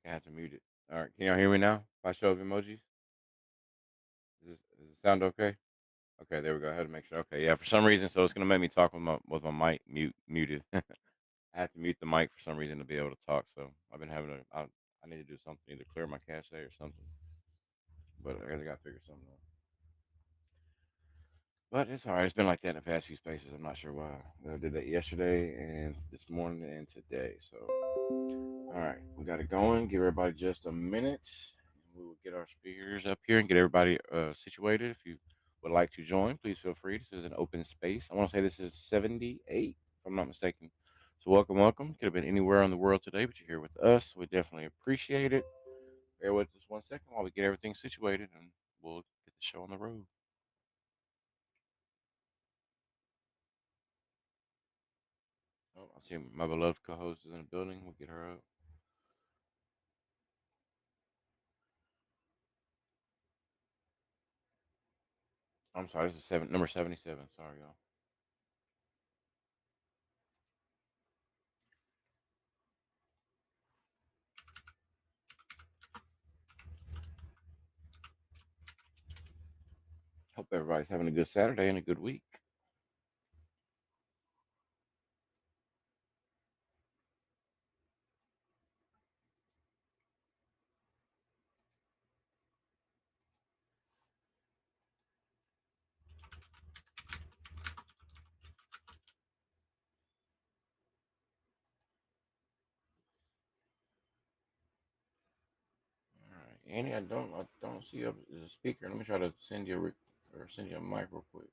think I have to mute it. All right, can y'all hear me now? If I show up emojis, does it sound okay? Okay, there we go. I had to make sure. Okay, yeah. For some reason, so it's gonna make me talk with my mic muted. I have to mute the mic for some reason to be able to talk. So I've been having to. I need to do something, either clear my cache or something. But I guess I got to figure something out. But it's all right. It's been like that in the past few spaces. I'm not sure why. I did that yesterday and this morning and today. So all right, we got it going. Give everybody just a minute. We will get our speakers up here and get everybody situated. If you would like to join, please feel free. This is an open space. I want to say this is 78, if I'm not mistaken. So welcome, welcome. Could have been anywhere in the world today, but you're here with us. We definitely appreciate it. Bear with us 1 second while we get everything situated, and we'll get the show on the road. Oh, I see my beloved co-host is in the building. We'll get her up. I'm sorry, this is number 77. Sorry, y'all. Hope everybody's having a good Saturday and a good week. All right, Annie, I don't see you as a speaker. Let me try to send you or send you a mic real quick.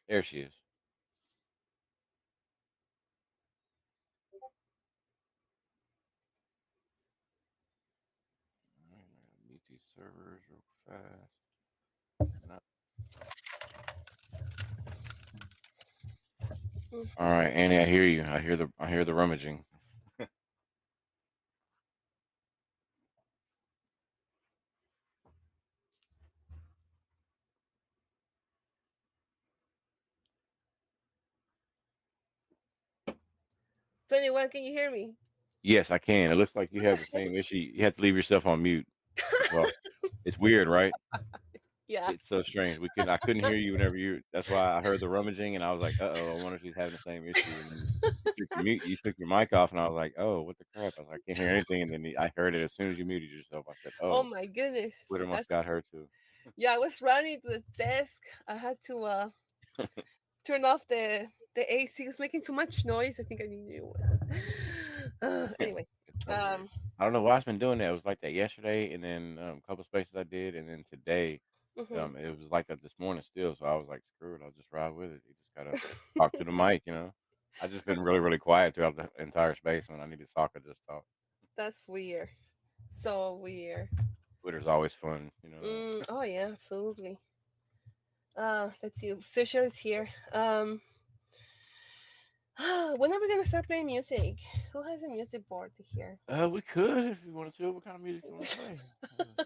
There she is. All right, I gotta mute these servers real fast. Not- All right, Annie, I hear you. I hear the rummaging. Anyone, can you hear me? Yes, I can. It looks like you have the same issue. You have to leave yourself on mute. Well, it's weird, right? Yeah. It's so strange. I couldn't hear you whenever you. That's why I heard the rummaging, and I was like, "Uh oh, I wonder if she's having the same issue." And then you took your mic off, and I was like, "Oh, what the crap?" I was like, "I can't hear anything." And then I heard it as soon as you muted yourself. I said, Oh "Oh, my goodness. Twitter must That's got her too." yeah. I was running to the desk. I had to turn off the AC. It was making too much noise. I think I need a new one. Anyway, It's so weird. um, I don't know why it's been doing that. It was like that yesterday, and then a couple spaces I did, and then today, mhm. it was like that this morning still. So I was like, "Screw it, I'll just ride with it." You just gotta talk to the mic. I just been really, really quiet throughout the entire space. When I need to talk, I just talk. That's weird. So weird. Twitter's always fun, you know that. Oh yeah, absolutely. Let's see. Social is here. When are we gonna start playing music? Who has a music board here? We could if you wanted to. What kind of music you want to play?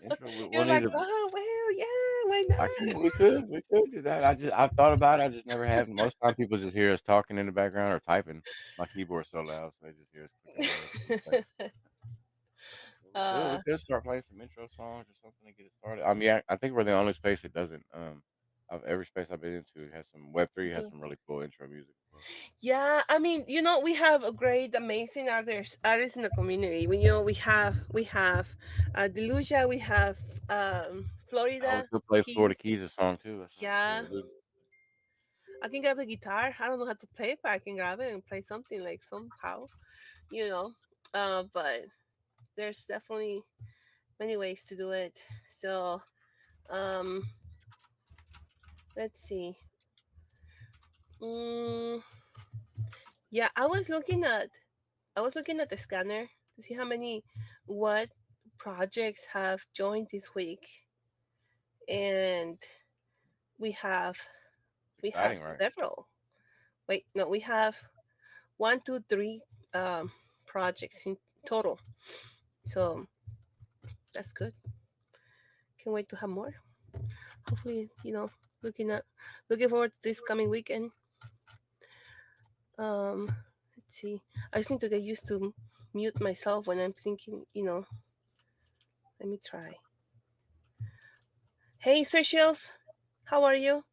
Intro. We'll You're need like, to. oh well, yeah, why I can. not? We could do that. I've thought about it. I just never have. Most time people just hear us talking in the background or typing. My keyboard's so loud, so they just hear us clicking away. But we could. We uh, could start playing some intro songs or something to get it started. I mean, I think we're the only space that doesn't. Of every space I've been into, it has some Web3 has do some really cool intro music as well. Yeah, I mean, we have a great, amazing artists in the community. We have Delusia, we have Oh, we Florida could play Florida Keys. Keys a song too. That's right. Yeah, Yeah, I can grab the guitar. I don't know how to play, but I can grab it and play something like somehow, you know. But there's definitely many ways to do it. So, um, let's see. Mm, yeah, I was looking at the scanner to see how many what projects have joined this week, and we have it's we have exciting, right? several. Wait, no, we have one, two, three projects in total. So that's good. Can't wait to have more. hopefully, looking forward to this coming weekend. Um, let's see. I just need to get used to mute myself when I'm thinking. Let me try. Hey, Sir Shields, how are you?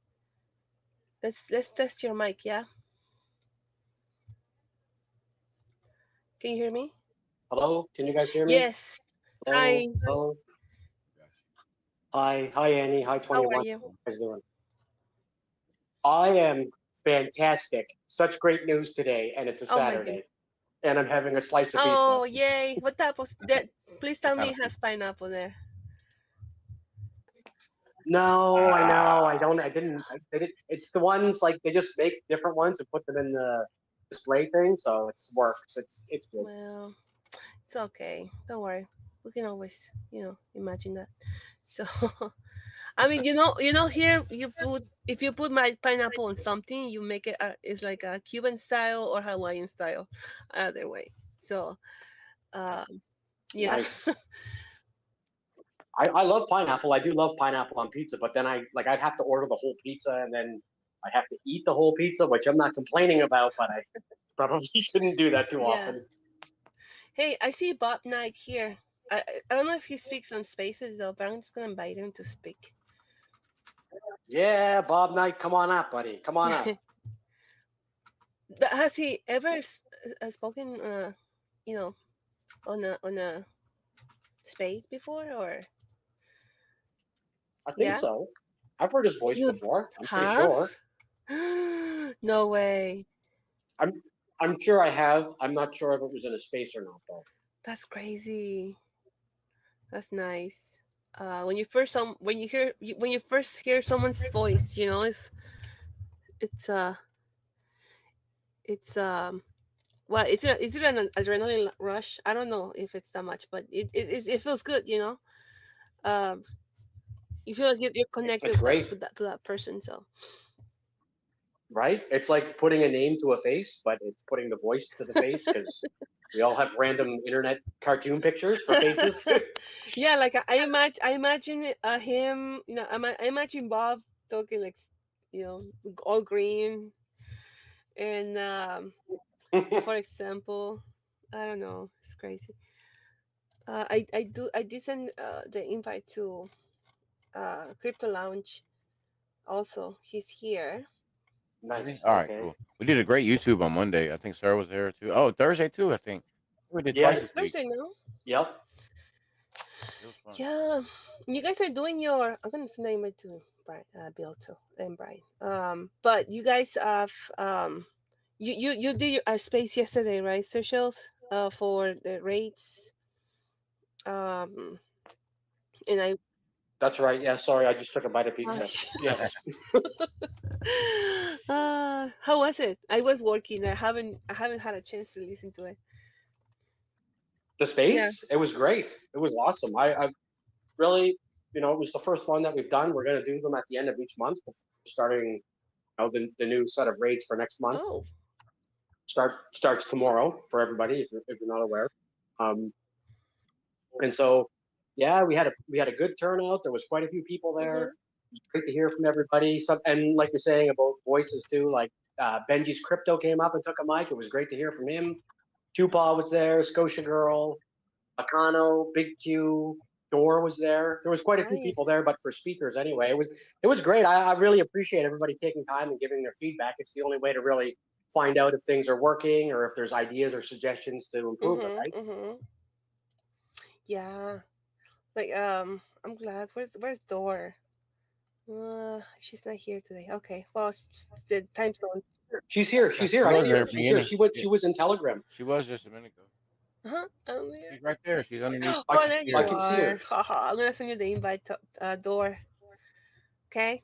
Let's test your mic. Yeah, can you hear me? Hello, can you guys hear me? Yes. Hello, Hi. hello. Got Hi Annie. Hi How are 21. you? How you guys doing? I am fantastic. Such great news today, and it's a Oh my goodness. Saturday, and I'm having a slice of pizza. Oh yay! What type of that? Please tell What me kind it of has pizza? pineapple there. No, I know. Ah, I don't. I didn't. They did. It's the ones like they just make different ones and put them in the display thing, so it works. It's good. Well, it's okay. Don't worry. We can always, imagine that. So, I mean, here you put if you put my pineapple on something, you make it. It's like a Cuban style or Hawaiian style, either way. So, um, yeah. Nice. I love pineapple. I do love pineapple on pizza, but then I'd have to order the whole pizza and then I have to eat the whole pizza, which I'm not complaining about, but I probably shouldn't do that too Yeah. often. Hey, I see Bob Knight here. I don't know if he speaks on Spaces though, but I'm just gonna invite him to speak. Yeah, Bob Knight, come on up, buddy. Come on up. Has he ever spoken, you know, on a space before, or I think yeah? so. I've heard his voice You before. I'm pretty have? sure. No way. I'm I'm sure I have. I'm not sure if it was in a space or not though. That's crazy. That's nice. When you first hear someone's voice, it's it's well, is it an adrenaline rush? I don't know if it's that much, but it feels good. Um, you feel like you're connected It's with that great, person. So right? It's like putting a name to a face, but it's putting the voice to the face because we all have random internet cartoon pictures for faces. yeah, like I imagine him. I imagine Bob talking like all green and for example, I don't know, it's crazy. I did send the invite to Crypto Lounge. Also, he's here. did he? Nice. All right, Okay. cool. We did a great YouTube on Monday. I think Sarah was there too. Oh, Thursday too. I think we did twice Yep. It's this week. Thursday now. Yep. It was fun. Yeah, you guys are doing your. I'm gonna send the invite to Brian, Bill too, and Brian. But you guys have you did your space yesterday, right, Socials? For the rates. Um, and I. That's right. Yeah. Sorry, I just took a bite of pizza. Gosh. Yes. How was it? I was working. I haven't had a chance to listen to it. The Yeah. space. It was great. It was awesome. I really, it was the first one that we've done. We're going to do them at the end of each month, before starting the new set of raids for next month. Oh. Starts tomorrow for everybody if you're not aware. Um, and so, yeah, we had a good turnout. There was quite a few people there. Mhm. Great to hear from everybody. And like you're saying about voices too, like Benji's Crypto came up and took a mic. It was great to hear from him. Tupac was there. Scotia Girl, Akano, Big Q, Door was there. There was quite a few people Nice. there, but for speakers anyway, it was great. I really appreciate everybody taking time and giving their feedback. It's the only way to really find out if things are working or if there's ideas or suggestions to improve it, Mhm. right? Mhm. Yeah. Like I'm glad. Where's Dor? She's not here today. Okay. Well, the time zone. She's here. Yeah, She's she here. I was see there her. at the She's here. beginning. She went. Yeah, She was in Telegram. she was just a minute ago. Uh-huh. I'm there. She's right there. She's underneath I, Oh, c- there I you here. can see are. her. Haha. I'm gonna send you the invite to Dor. Okay.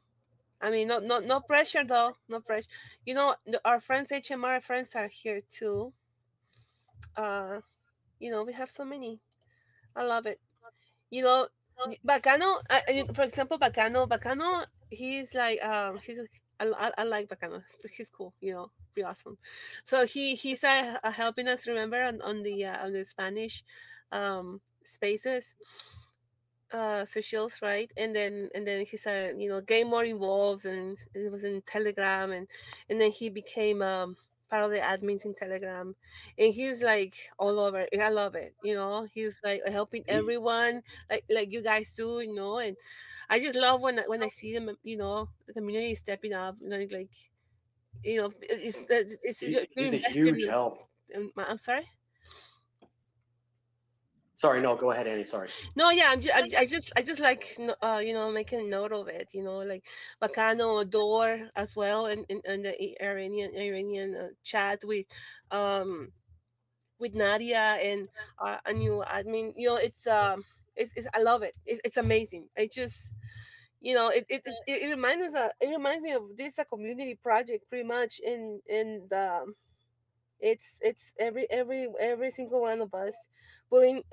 I mean, no pressure though. No pressure. Our friends HMR friends are here too. Uh, we have so many. I love it. You know, Bacano. For example, Bacano. He's like I like Bacano. He's cool. Pretty awesome. So he's helping us remember on the Spanish spaces. socials, right? And then he started, getting more involved, and it was in Telegram, and then he became part of the admins in Telegram, and he's like all over. I love it. He's like helping He, everyone, like you guys do, and I just love when I see them, the community is stepping up, it's you're he's a investing huge help. I'm sorry. Sorry, no, go ahead, Annie. Sorry. No, yeah, I just like making note of it. Like Bacano Door as well, and the Iranian chat um with Nadia and a new admin. It's I love it. It's amazing. I just it reminds me of this a community project pretty much in the it's every single one of us putting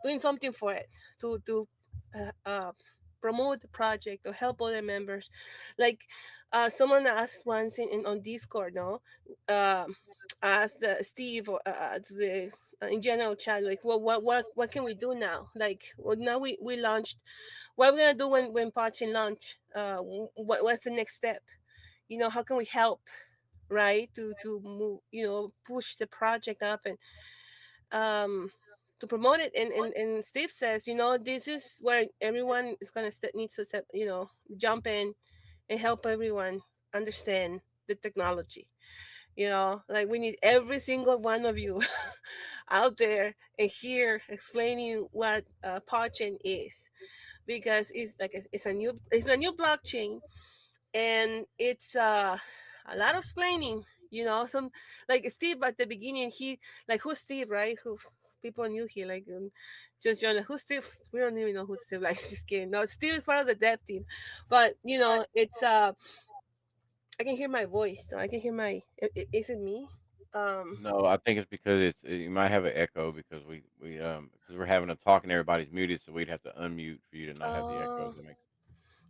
doing something for it to uh, uh, promote the project or help other members. Like someone asked once on Discord, no, um asked Steve or to the in general chat, like, well, what can we do now? Like, well, now we launched. What are we gonna do when PAWChain launch? What's the next step? How can we help, right, to move, push the project up and um to promote it. And Steve says, this is where everyone is going to needs to step, jump in and help everyone understand the technology. Like, we need every single one of you out there and here explaining what PAWChain is, because it's a new blockchain, and it's a lot of explaining. Some, like Steve at the beginning, he, like, who's Steve, right? Who people knew here, like, just who's Steve. We don't even know who's Steve. Like, just kidding. No, Steve is part of the dev team, but it's I can hear my voice. So I can hear my. Is it me? Um. No, I think it's because you might have an echo because because we're having a talk and everybody's muted, so we'd have to unmute for you to not have the echo. Oh. Does that make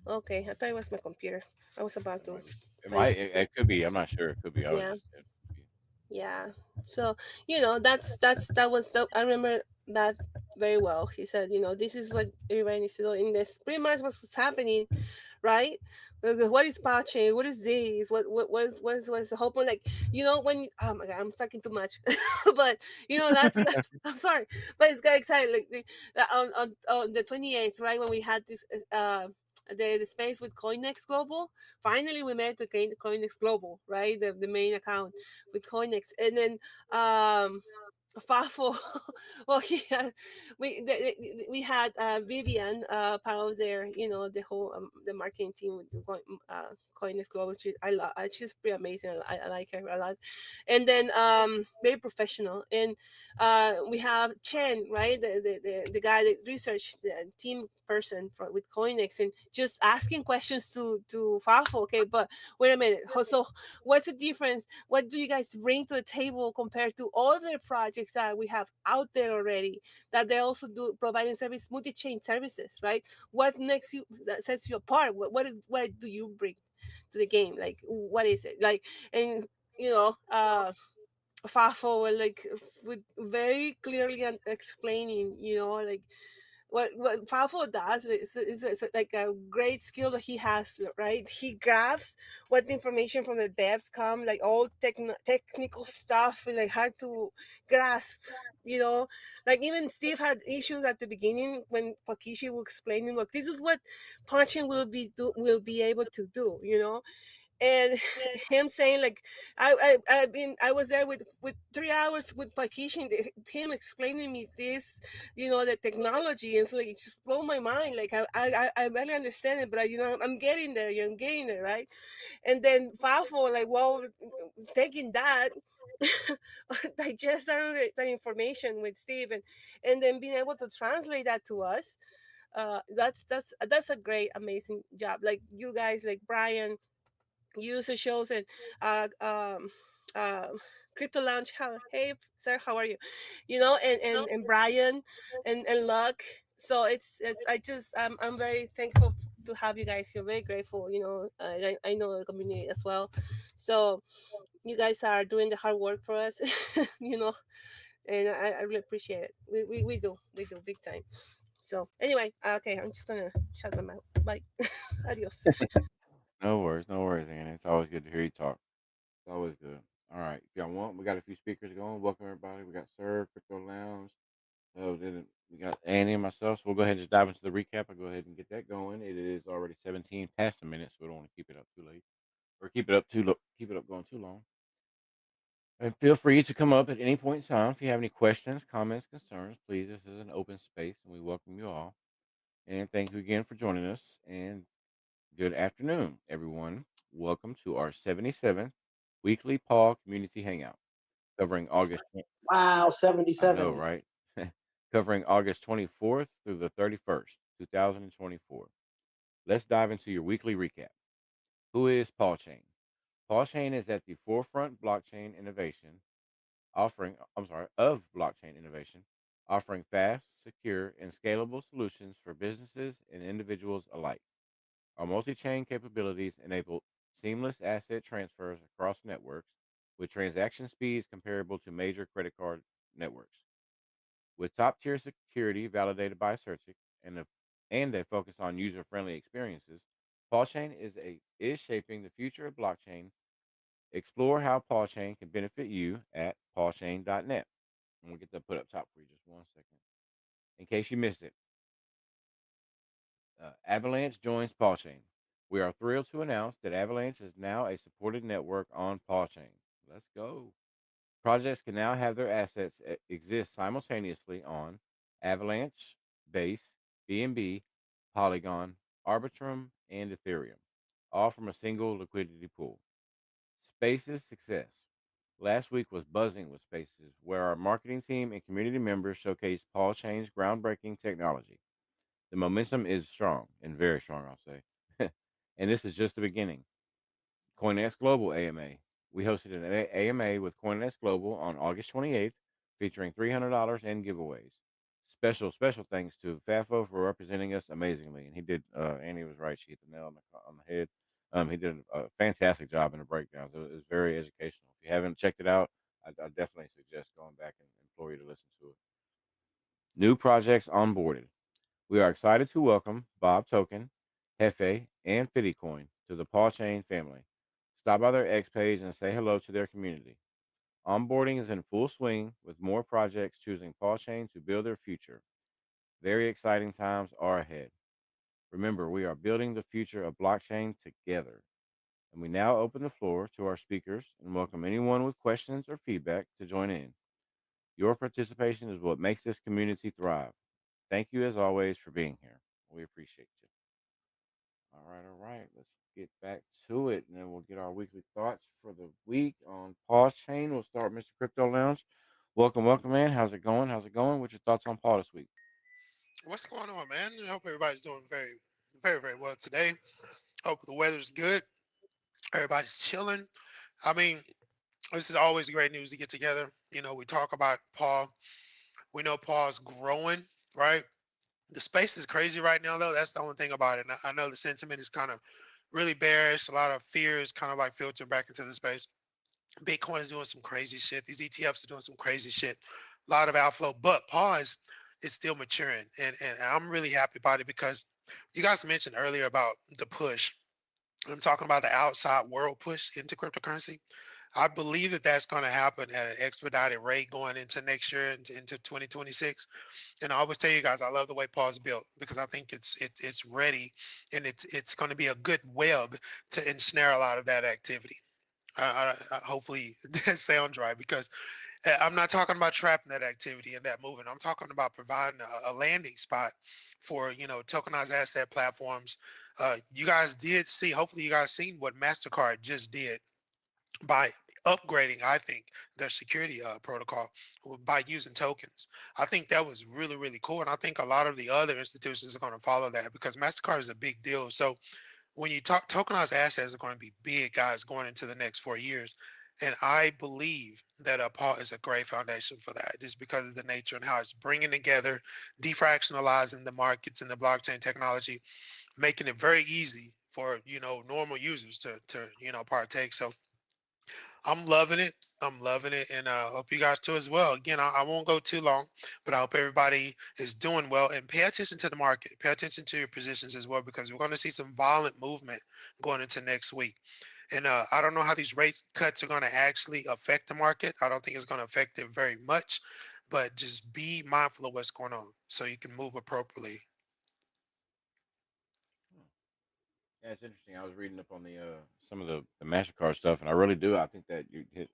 Okay. I thought it was my computer. I was about it to might be. It play. might. It could be. I'm not sure. It could be. I was Yeah. just. It could be. Yeah. So, that was I remember that very well. He said, this is what everybody needs to do. And this pretty much what's happening, right? What is patching? What is this? What's the whole point? Like, when oh my god, I'm talking too much. But that's I'm sorry. But it's got excited. Like on the 28th, right, when we had this the space with Coinex Global. Finally, we made the Coinex Global, right? The main account with Coinex, and then Fafo. Well, we had Vivian, part of their, the whole the marketing team with Coinless Global. She's pretty amazing. I like her a lot. And then very professional. And we have Chen, right, the guy that research the team person with Coinex, and just asking questions to Fafo. Okay, but wait a minute. So what's the difference? What do you guys bring to the table compared to other projects that we have out there already, that they also do providing multi-chain services, right? What makes you, that sets you apart? What do you bring to the game? Like, what is it like? And you know uh Fafo will, like, with very clearly explaining, like what Fafo does is like a great skill that he has, right? He grabs what the information from the devs come, like all technical stuff, like hard to grasp, you know. Like, even Steve had issues at the beginning when Pakishi was explaining, look, this is what punching will be able to do, and him saying, like, I was there with 3 hours with Pakishan, him explaining me this, the technology, and so, like, it just blow my mind. Like, I barely understand it, but I'm getting there. I'm getting there, right? And then Fafo, like, well, taking that, digest that information with Steve, and then being able to translate that to us. That's a great, amazing job. Like, you guys, like Brian, user shows, and uh um uh Crypto Lounge. Hey sir, how are you? And Brian and Luck. So it's I'm very thankful to have you guys here. Very grateful. I know the community as well. So you guys are doing the hard work for us. you know and I really appreciate it. We do big time. So anyway, okay, I'm just gonna shut my mouth. Bye. Adios. No worries, no worries, Annie. It's always good to hear you talk. It's always good. All right, if y'all want, we got a few speakers going. Welcome everybody. We got Sir Crypto Lounge. Then we got Annie and myself. So we'll go ahead and just dive into the recap. I'll go ahead and get that going. It is already 17 past a minute, so we don't want to keep it up too late or keep it up going too long. And feel free to come up at any point in time if you have any questions, comments, concerns. Please, this is an open space, and we welcome you all. And thank you again for joining us. And good afternoon, everyone. Welcome to our 77th weekly Paul Community Hangout, covering August. Wow, I know, 77. right? Covering August 24th through the 31st, 2024. Let's dive into your weekly recap. Who is PAWChain? PAWChain is at the forefront blockchain innovation, of blockchain innovation, offering fast, secure, and scalable solutions for businesses and individuals alike. Our multi-chain capabilities enable seamless asset transfers across networks with transaction speeds comparable to major credit card networks. With top-tier security validated by CertiK and a focus on user-friendly experiences, PawChain is shaping the future of blockchain. Explore how PawChain can benefit you at pawchain.net. And we'll get that put up top for you just one second. In case you missed it, Avalanche joins PawChain. We are thrilled to announce that Avalanche is now a supported network on PawChain. Let's go. Projects can now have their assets exist simultaneously on Avalanche, Base, BNB, Polygon, Arbitrum, and Ethereum, all from a single liquidity pool. Spaces success. Last week was buzzing with Spaces, where our marketing team and community members showcased Paul Chain's groundbreaking technology. The momentum is strong and very strong, I'll say. And this is just the beginning. CoinX Global AMA. We hosted an AMA with CoinX Global on August 28th, featuring $300 in giveaways. Special thanks to Fafo for representing us amazingly, and he did. Annie was right; she hit the nail on the head. He did a fantastic job in the breakdowns. It was very educational. If you haven't checked it out, I definitely suggest going back and implore you to listen to it. New projects onboarded. We are excited to welcome Bob Token, Hefe, and Fittycoin to the Paul Chain family. Stop by their X page and say hello to their community. Onboarding is in full swing with more projects choosing Paul Chain to build their future. Very exciting times are ahead. Remember, we are building the future of blockchain together. And we now open the floor to our speakers and welcome anyone with questions or feedback to join in. Your participation is what makes this community thrive. Thank you as always for being here. We appreciate you. All right, all right. Let's get back to it, and then we'll get our weekly thoughts for the week on Paul Chain. We'll start with Mr. Crypto Lounge. Welcome, welcome, man. How's it going? How's it going? What's your thoughts on Paul this week? What's going on, man? I hope everybody's doing very well today. Hope the weather's good. Everybody's chilling. I mean, this is always great news to get together. We talk about Paul. We know Paul's growing, right? The space is crazy right now, though. That's the only thing about it. And I know the sentiment is kind of really bearish. A lot of fear is kind of like filtered back into the space. Bitcoin is doing some crazy shit. These ETFs are doing some crazy shit. A lot of outflow, but pause is still maturing, and I'm really happy about it because you guys mentioned earlier about the push. I'm talking about the outside world push into cryptocurrency. I believe that that's going to happen at an expedited rate going into next year into 2026. And I always tell you guys, I love the way Pause built because I think it's ready and it's going to be a good web to ensnare a lot of that activity. Hopefully that sounds right because I'm not talking about trapping that activity and that movement. I'm talking about providing a landing spot for tokenized asset platforms. You guys did see. Hopefully, you guys seen what Mastercard just did by upgrading. I think their security protocol by using tokens. I think that was really cool, and I think a lot of the other institutions are going to follow that because Mastercard is a big deal. So when you talk tokenized assets are going to be big guys going into the next 4 years. And I believe that Paul is a great foundation for that, just because of the nature and how it's bringing together, defractionalizing the markets and the blockchain technology, making it very easy for normal users to partake. So I'm loving it. I'm loving it, and hope you guys too as well. Again, I won't go too long, but I hope everybody is doing well. And pay attention to the market. Pay attention to your positions as well, because we're going to see some violent movement going into next week. And I don't know how these rate cuts are going to actually affect the market. I don't think it's going to affect it very much, but just be mindful of what's going on so you can move appropriately. Hmm. Yeah, it's interesting. I was reading up on the some of the Mastercard stuff, and I really do. I think that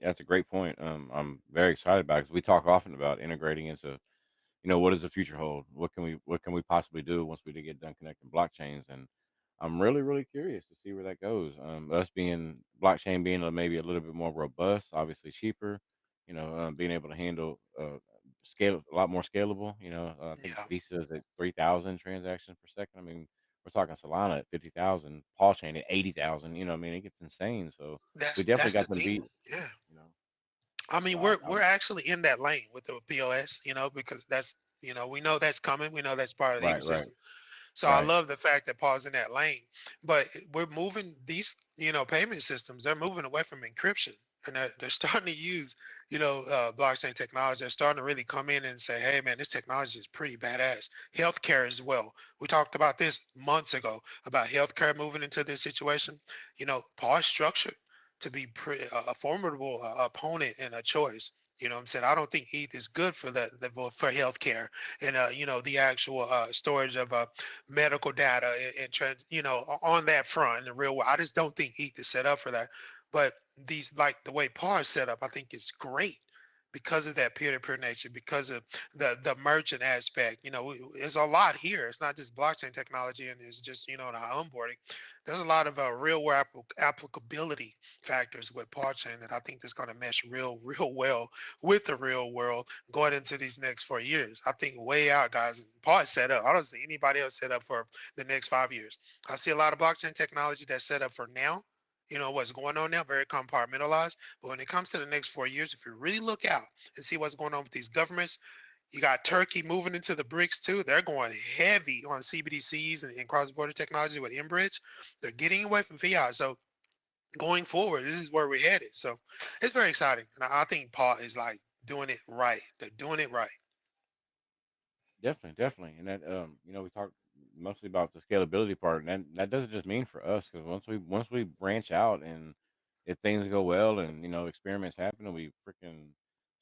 that's a great point. I'm very excited about it because we talk often about integrating into, what does the future hold? What can we possibly do once we do get done connecting blockchains? And I'm really really curious to see where that goes. Us being blockchain being maybe a little bit more robust, obviously cheaper, being able to handle scale a lot more scalable. I think Yeah, Visa is at 3,000 transactions per second. I mean, we're talking Solana at 50,000, PAWChain at 80,000. I mean, it gets insane. So we definitely that's the got them thing. beat. Yeah. You know, I so mean, I, we're I'm actually in that lane with the POS, because that's we know that's coming. We know that's part of the right, right, ecosystem. So I right. love the fact that Paul's in that lane. But we're moving these, payment systems. They're moving away from encryption, and they're starting to use, blockchain technology. They're starting to really come in and say, "Hey, man, this technology is pretty badass." Healthcare as well. We talked about this months ago about healthcare moving into this situation. Paul is structured to be a formidable opponent and a choice. You know what I'm saying? I don't think ETH is good for for healthcare and the actual storage of medical data and on that front in the real world. I just don't think ETH is set up for that. But these like the way PAR is set up, I think is great because of that peer-to-peer nature, because of the merchant aspect. There's a lot here. It's not just blockchain technology and it's just the onboarding. There's a lot of real world applicability factors with PAWChain that I think is going to mesh real well with the real world going into these next 4 years. I think way out, guys. Paul is set up. I don't see anybody else set up for the next 5 years. I see a lot of blockchain technology that's set up for now. What's going on now, very compartmentalized. But when it comes to the next 4 years, if you really look out and see what's going on with these governments, you got Turkey moving into the BRICS too. They're going heavy on CBDCs and cross-border technology with Enbridge. They're getting away from fiat. So going forward, this is where we're headed. So it's very exciting. And I think Paul is like doing it right. They're doing it right. Definitely, definitely, and that we talk mostly about the scalability part, and that doesn't just mean for us because once we branch out and if things go well and experiments happen and we freaking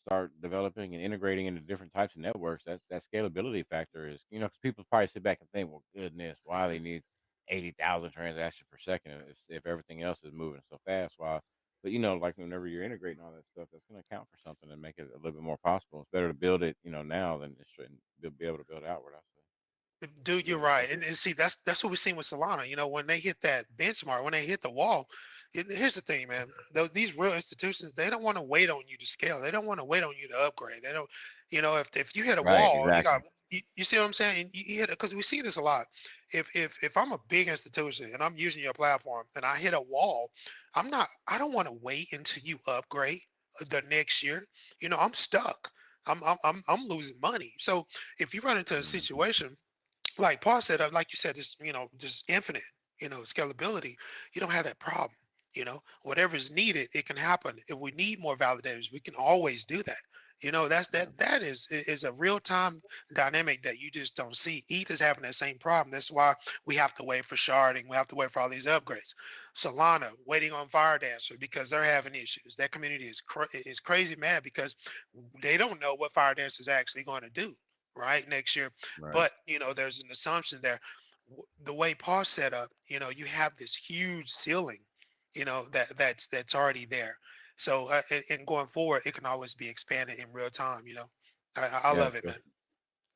start developing and integrating into different types of networks, that scalability factor is because people probably sit back and think, well, goodness, why they need 80,000 transactions per second if everything else is moving so fast? Why? But like whenever you're integrating all that stuff, that's going to count for something and make it a little bit more possible. It's better to build it, now than it shouldn't be able to build outward. I say, Dude, you're yeah, right, definitely. and see that's what we've seen with Solana. When they hit that benchmark, when they hit the wall, here's the thing, man. These real institutions, they don't want to wait on you to scale. They don't want to wait on you to upgrade. They don't, if you hit a Right, wall, exactly. you see what I'm saying? You hit it because we see this a lot. If I'm a big institution and I'm using your platform and I hit a wall, I don't want to wait until you upgrade the next year. I'm stuck. I'm losing money. So if you run into a Hmm. situation like Paul said, like you said, just infinite, scalability. You don't have that problem. Whatever is needed, it can happen. If we need more validators, we can always do that. Yeah, That is a real time dynamic that you just don't see. ETH is having that same problem. That's why we have to wait for sharding. We have to wait for all these upgrades. Solana waiting on Fire Dancer because they're having issues. That community is crazy mad because they don't know what Fire Dancer is actually going to do right next year. right. But there's an assumption there. The way Paul set up, you have this huge ceiling, that's already there. So and going forward, it can always be expanded in real time. I Yeah, love it, sure. man.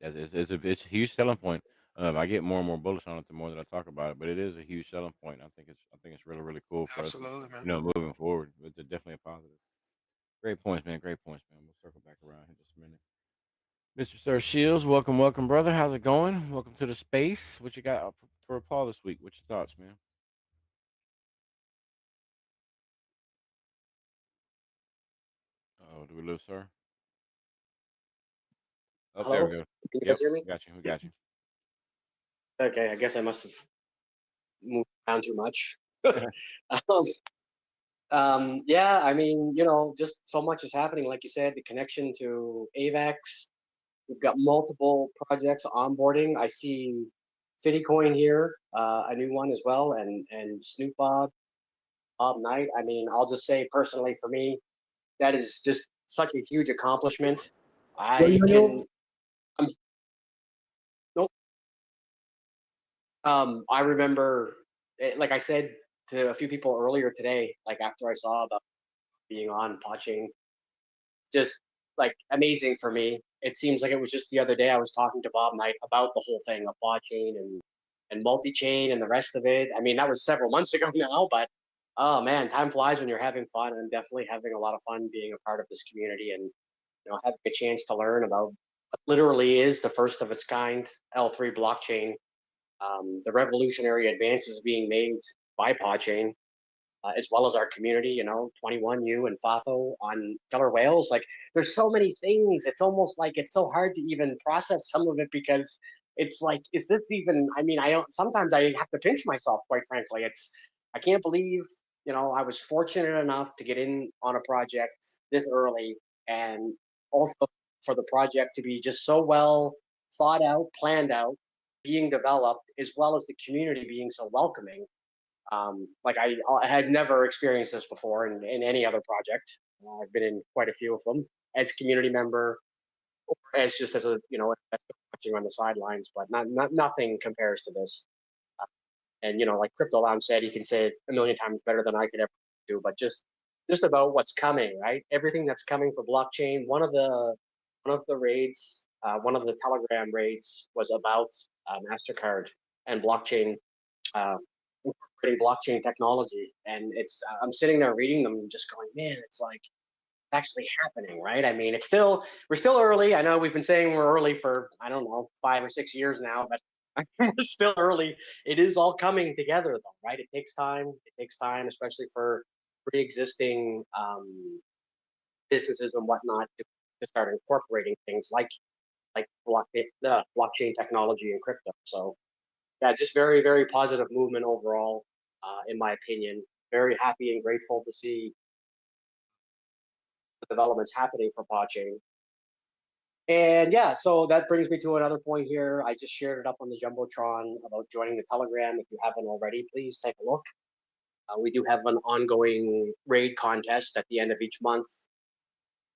It's a huge selling point. I get more and more bullish on it the more that I talk about it, but it is a huge selling point. I think it's really really cool for us, Absolutely, man. moving forward. It's definitely a positive. Great points, man. Great points, man. We'll circle back around here in just a minute. Mr. Sir Shields, welcome, welcome, brother. How's it going? Welcome to the space. What you got for Paul this week? What's your thoughts, man? Oh, do we lose, sir? Oh, there we Hello, go. can you guys Yep, hear me? we got you. We got you. Okay, I guess I must have moved around too much. um, Yeah, I mean, just so much is happening. Like you said, the connection to AVAX. We've got multiple projects onboarding. I see Fittycoin here, a new one as well, and Snoop Bob Knight. I mean, I'll just say personally for me, that is just such a huge accomplishment. What do I you know? can, I'm, nope. I remember, like I said to a few people earlier today, like after I saw about being on PAWChain, just like amazing for me. It seems like it was just the other day I was talking to Bob Knight about the whole thing of PAWChain and multi-chain and the rest of it. I mean, that was several months ago now, but oh man, time flies when you're having fun. I'm definitely having a lot of fun being a part of this community and having a chance to learn about what literally is the first of its kind L3 blockchain. The revolutionary advances being made by PAWChain, as well as our community, 21U and FAFO on killer whales. Like, there's so many things. It's almost like it's so hard to even process some of it because it's like, is this even? I mean, I don't. Sometimes I have to pinch myself, quite frankly. I can't believe, I was fortunate enough to get in on a project this early, and also for the project to be just so well thought out, planned out, being developed, as well as the community being so welcoming. Like I had never experienced this before in any other project. I've been in quite a few of them as community member, or as just as a watching on the sidelines, but nothing compares to this. And like Crypto Lounge said, he can say it a million times better than I could ever do. But just about what's coming, right? Everything that's coming for blockchain. One of the raids, one of the Telegram raids was about Mastercard and blockchain, uh, incorporating blockchain technology. And I'm sitting there reading them, just going, man, it's like actually happening, right? I mean, we're still early. I know we've been saying we're early for, I don't know, 5 or 6 years now, but we're still early. It is all coming together though, right? It takes time. It takes time, especially for pre-existing businesses and whatnot to start incorporating things like blockchain technology and crypto. So yeah, just very, very positive movement overall, in my opinion. Very happy and grateful to see the developments happening for PodChain. And yeah, so that brings me to another point here. I just shared it up on the Jumbotron about joining the Telegram. If you haven't already, please take a look. We do have an ongoing raid contest at the end of each month.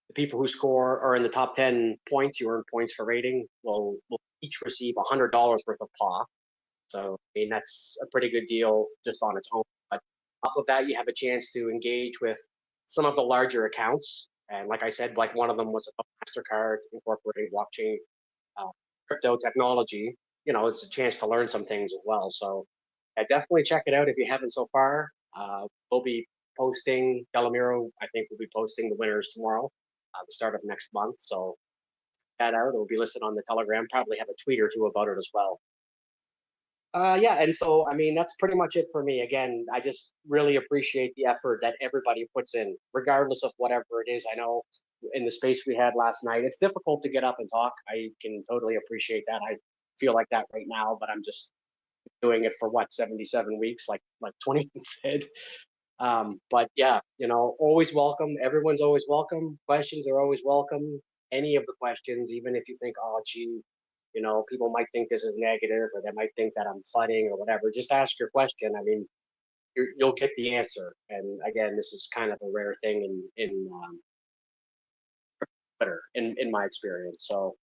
The people who score are in the top 10 points, you earn points for rating, will each receive $100 worth of PAW. So, I mean, that's a pretty good deal just on its own. But off of that, you have a chance to engage with some of the larger accounts. And like I said, like one of them was a MasterCard incorporating blockchain uh, crypto technology. It's a chance to learn some things as well. So, yeah, definitely check it out if you haven't so far. We'll be posting, Delamiro, I think, will be posting the winners tomorrow, the start of next month. So, that out. It'll be listed on the Telegram. Probably have a tweet or two about it as well. Yeah, and so I mean that's pretty much it for me. Again, I just really appreciate the effort that everybody puts in, regardless of whatever it is. I know in the space we had last night, it's difficult to get up and talk. I can totally appreciate that. I feel like that right now, but I'm just doing it for what 77 weeks, like 20 said. But yeah, always welcome. Everyone's always welcome. Questions are always welcome. Any of the questions, even if you think, oh, gee, people might think this is negative, or they might think that I'm fighting or whatever. Just ask your question. I mean, you'll get the answer. And again, this is kind of a rare thing in Twitter, in my experience. So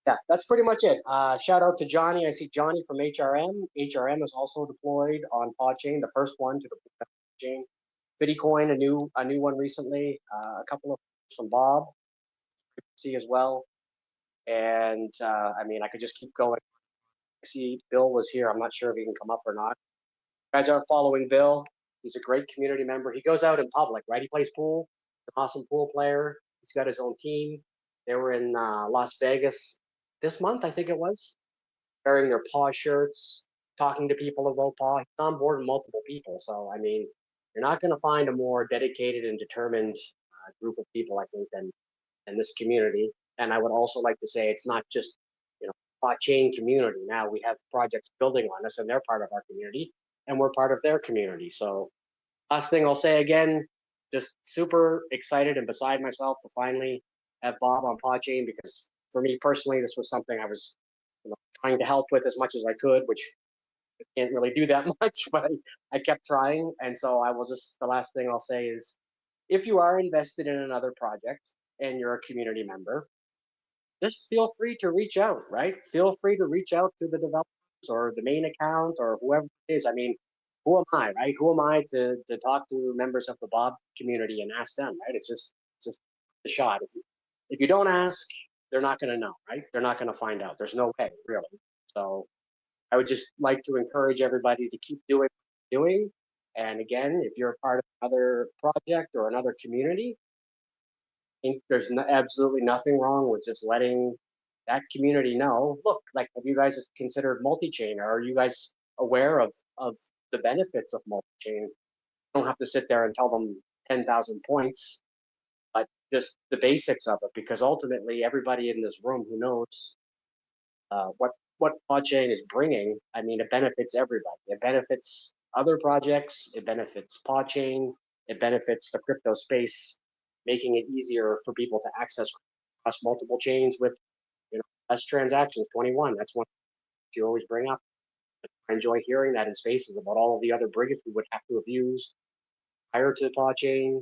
yeah, that's pretty much it. Shout out to Johnny. I see Johnny from HRM. HRM is also deployed on PodChain, the first one to deploy PodChain. Fittycoin, a new one recently. A couple of from Bob, see as well. And I mean, I could just keep going. I see Bill was here. I'm not sure if he can come up or not. You guys are following Bill. He's a great community member. He goes out in public, right? He plays pool. He's an awesome pool player. He's got his own team. They were in Las Vegas this month, I think it was, wearing their paw shirts, talking to people about paw. He's on board with multiple people. So, I mean, you're not going to find a more dedicated and determined group of people, I think, than this community. And I would also like to say it's not just, chain community. Now we have projects building on us and they're part of our community and we're part of their community. So last thing I'll say again, just super excited and beside myself to finally have Bob on PodChain because for me personally, this was something I was trying to help with as much as I could, which I can't really do that much, but I kept trying. And so I will just, the last thing I'll say is if you are invested in another project and you're a community member, just feel free to reach out, right? Feel free to reach out to the developers or the main account or whoever it is. I mean, who am I, right? Who am I to talk to members of the Bob community and ask them, right? It's just a shot. If you don't ask, they're not going to know, right? They're not going to find out. There's no way, really. So I would just like to encourage everybody to keep doing what you're doing. And again, if you're a part of another project or another community, think there's absolutely nothing wrong with just letting that community know. Look, like, have you guys considered multi-chain? Or are you guys aware of the benefits of multi-chain? You don't have to sit there and tell them 10,000 points, but just the basics of it, because ultimately everybody in this room who knows what PawChain is bringing, I mean, it benefits everybody. It benefits other projects. It benefits PawChain. It benefits the crypto space, making it easier for people to access across multiple chains with less transactions. 21. That's one you always bring up. I enjoy hearing that in spaces about all of the other brigands we would have to have used prior to the PawChain.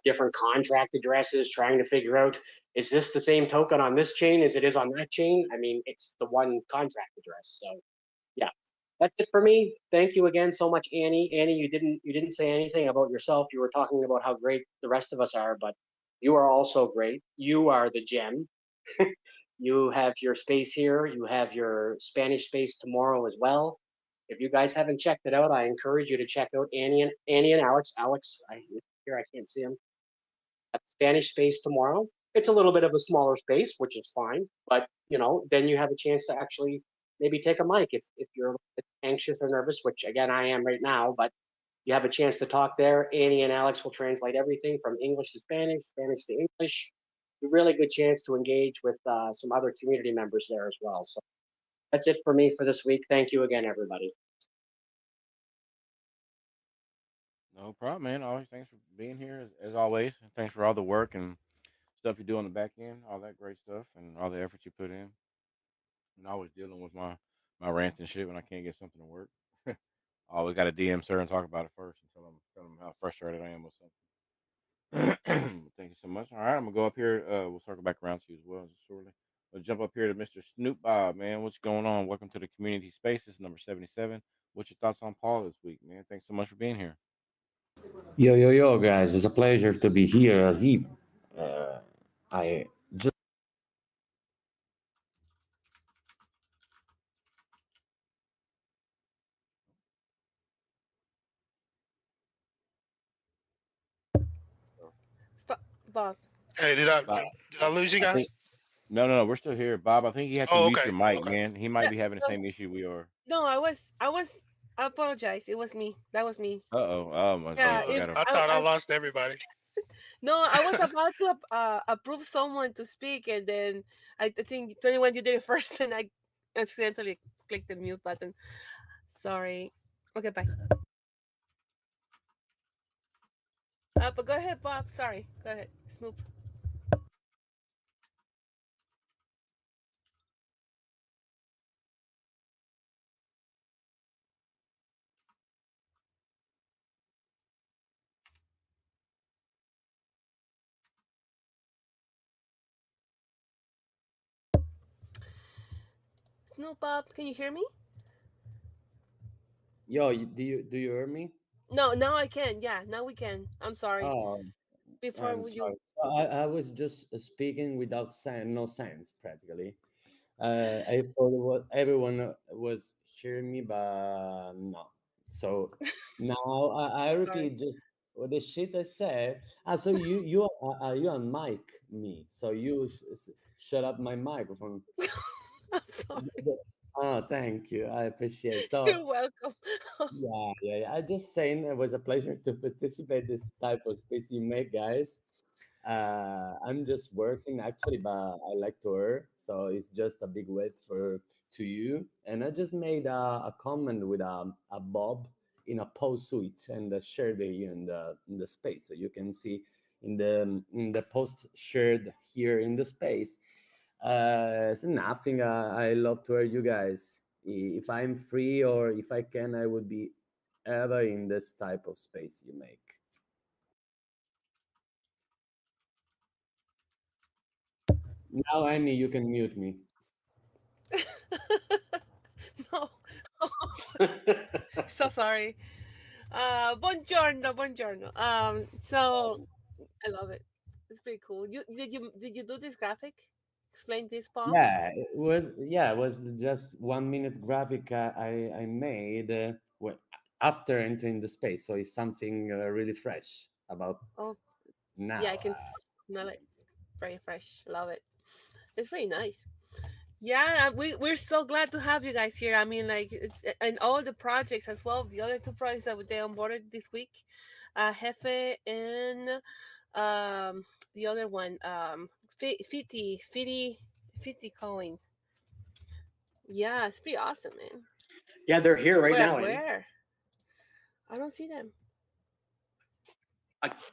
Different contract addresses, trying to figure out is this the same token on this chain as it is on that chain? I mean, it's the one contract address. So yeah, that's it for me. Thank you again so much, Annie. Annie, you didn't say anything about yourself. You were talking about how great the rest of us are, but you are also great. You are the gem. You have your space here. You have your Spanish space tomorrow as well. If you guys haven't checked it out, I encourage you to check out Annie and Alex. Alex, here I can't see him. At Spanish space tomorrow. It's a little bit of a smaller space, which is fine. But then you have a chance to actually maybe take a mic if you're anxious or nervous, which again I am right now. But you have a chance to talk there. Annie and Alex will translate everything from English to Spanish, Spanish to English. A really good chance to engage with some other community members there as well. So that's it for me for this week. Thank you again, everybody. No problem, man. Always thanks for being here as always. Thanks for all the work and stuff you do on the back end, all that great stuff, and all the effort you put in. And always dealing with my rants and shit when I can't get something to work. I always got to DM sir and talk about it first and tell them how frustrated I am with something. Thank you so much. All right, I'm gonna go up here. We'll circle back around to you as well just shortly. We'll jump up here to Mr. Snoop Bob, man. What's going on? Welcome to the community spaces, number 77. What's your thoughts on Paul this week, man? Thanks so much for being here. Yo, yo, yo, guys! It's a pleasure to be here. Azib, I just So, Bob. Hey, Bob, did I lose you I think guys? no, we're still here, Bob. I think you have to Oh, mute okay, your mic, okay. man. He might Yeah, be having the no, same issue we are. no, I was. I apologize. It was me. That was me. Oh my Yeah, geez, we if got to. I thought I lost everybody. no, I was about to approve someone to speak, and then I think 21 you did it first, and I accidentally clicked the mute button. Sorry. Okay, bye. But go ahead, Bob. Sorry. Go ahead, Snoop. Snoop, Bob, can you hear me? yo. Do you hear me? No, now I can. Yeah, now we can. I'm sorry. Oh, Before I'm you. sorry. So I was just speaking without no sense, practically. I thought everyone was hearing me, but no. So now I Sorry. repeat just what the shit I said. So you on mic me. So you shut up my microphone. I'm sorry. Oh, thank you. I appreciate. So You're welcome. yeah. I just saying it was a pleasure to participate this type of space you make, guys. I'm just working actually, but I like to earn, so it's just a big wave for to you. And I just made a comment with a Bob. in a post suite and share the in the space, so you can see in the post shared here in the space. So nothing. I love to hear you guys. If I'm free or if I can, I would be ever in this type of space you make. Now, Annie, you can mute me. No. So sorry. Buongiorno, buongiorno. So I love it. It's pretty cool. Did you do this graphic? Explain this, Paul. It was just 1 minute graphic I made after entering the space, so it's something really fresh about Oh, now. yeah, I can smell it. It's very fresh. Love it. It's very nice. Yeah, we're so glad to have you guys here. I mean, like, it's and all the projects as well. The other two projects that they onboarded this week, Jefe and the other one, Fiti coin. Yeah, it's pretty awesome, man. Yeah, they're here right Where now, Annie. where? I don't see them.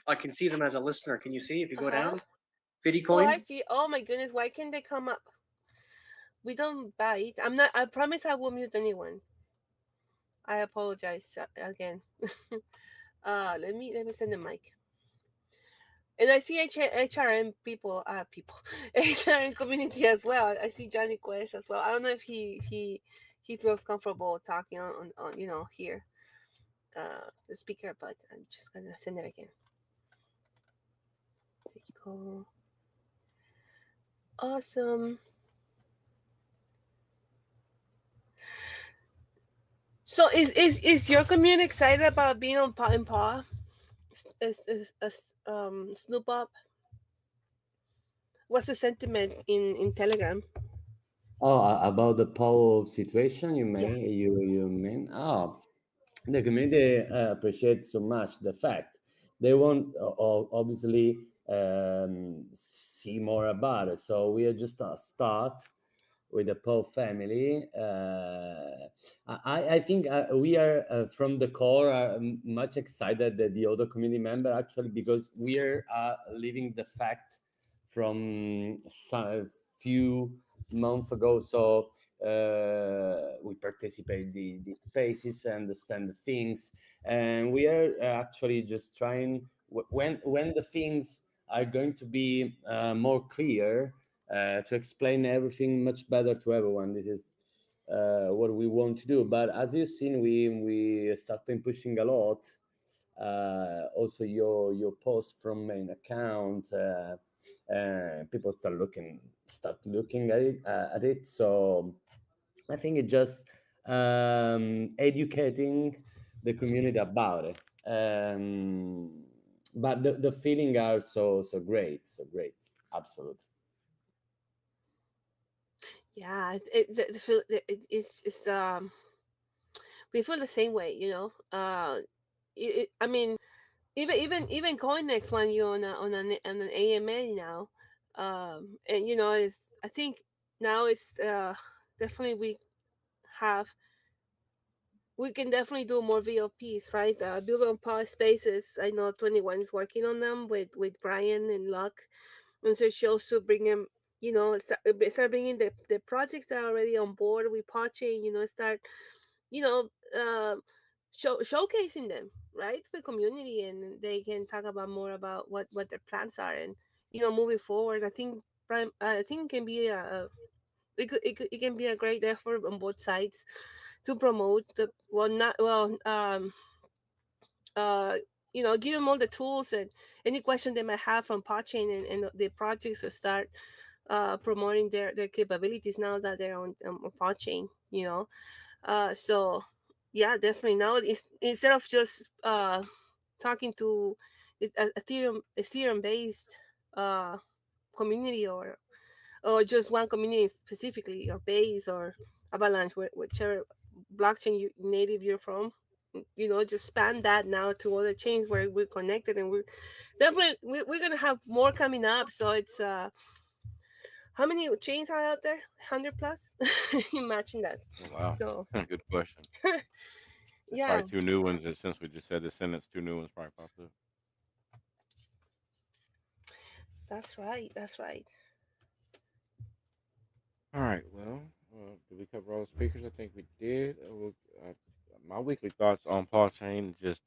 I can see them as a listener. Can you see if you Uh go huh. down? Fiddy Oh, I coin. see. Oh my goodness, why can't they come up? We don't bite. I'm not. I promise I will mute anyone. I apologize again. Let me send the mic. And I see HRM people, HRM community as well. I see Johnny Quest as well. I don't know if he feels comfortable talking on here, the speaker, but I'm just gonna send it again. There you go. Awesome. So is your community excited about being on Paw and Paw? Snoop Up. What's the sentiment in Telegram? Oh, about the poll situation Yeah. you mean? Oh, the community appreciates so much the fact they want obviously see more about it. So we are just a start with the Poe family. I think we are from the core much excited that the other community member actually, because we are living the fact from a few months ago. So we participate the spaces, understand the things, and we are actually just trying when the things are going to be more clear, to explain everything much better to everyone. This is what we want to do. But as you've seen, we started pushing a lot. Also, your post from main account, people start looking at it. So I think it just educating the community about it. But the feeling are so great, so great, absolutely. Yeah, it's we feel the same way, I mean, even going next one you on an AMA now, and it's I think now it's definitely have we can definitely do more VOPs, right? Build on power spaces. I know 21 is working on them with Brian and Luck, and so she also bring them, start bringing the projects that are already on board with PAWChain, start, you know, showcasing them, right, to the community, and they can talk about more about what their plans are, and moving forward. I think I think it can be it can be a great effort on both sides to promote the well not well uh give them all the tools and any question they might have from PodChain and the projects to start promoting their capabilities now that they're on PodChain. So yeah, definitely now instead of just talking to Ethereum based uh community or just one community specifically, or base or avalanche, whichever blockchain native you're from, just span that now to other chains where we're connected, and we're definitely we're gonna have more coming up. So it's how many chains are out there? 100 plus. Imagine that. Oh, wow. So Good question. There's probably Yeah, two new ones, and since we just said this sentence, two new ones probably popped up. that's right. That's right. All right. Well, did we cover all the speakers? I think we did. Uh, my weekly thoughts on Paul Chain. Just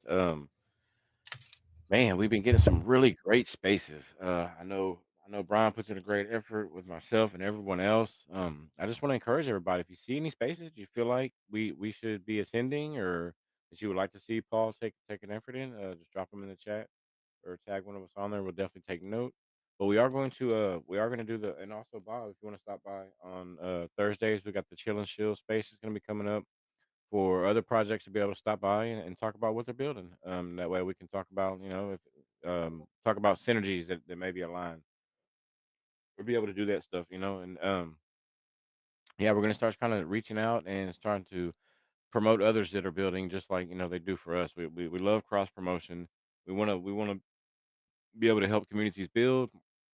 man, we've been getting some really great spaces. I know Brian puts in a great effort with myself and everyone else. I just want to encourage everybody. If you see any spaces you feel like we should be attending, or that you would like to see Paul take an effort in, just drop them in the chat or tag one of us on there. We'll definitely take note. But we are going to do the, and also Bob, if you want to stop by on Thursdays, we got the Chill and Chill space is going to be coming up for other projects to be able to stop by and talk about what they're building. That way we can talk about, if talk about synergies that may be aligned. We'll be able to do that stuff, and yeah, we're gonna start kind of reaching out and starting to promote others that are building just like they do for us. We love cross promotion. We want to be able to help communities build,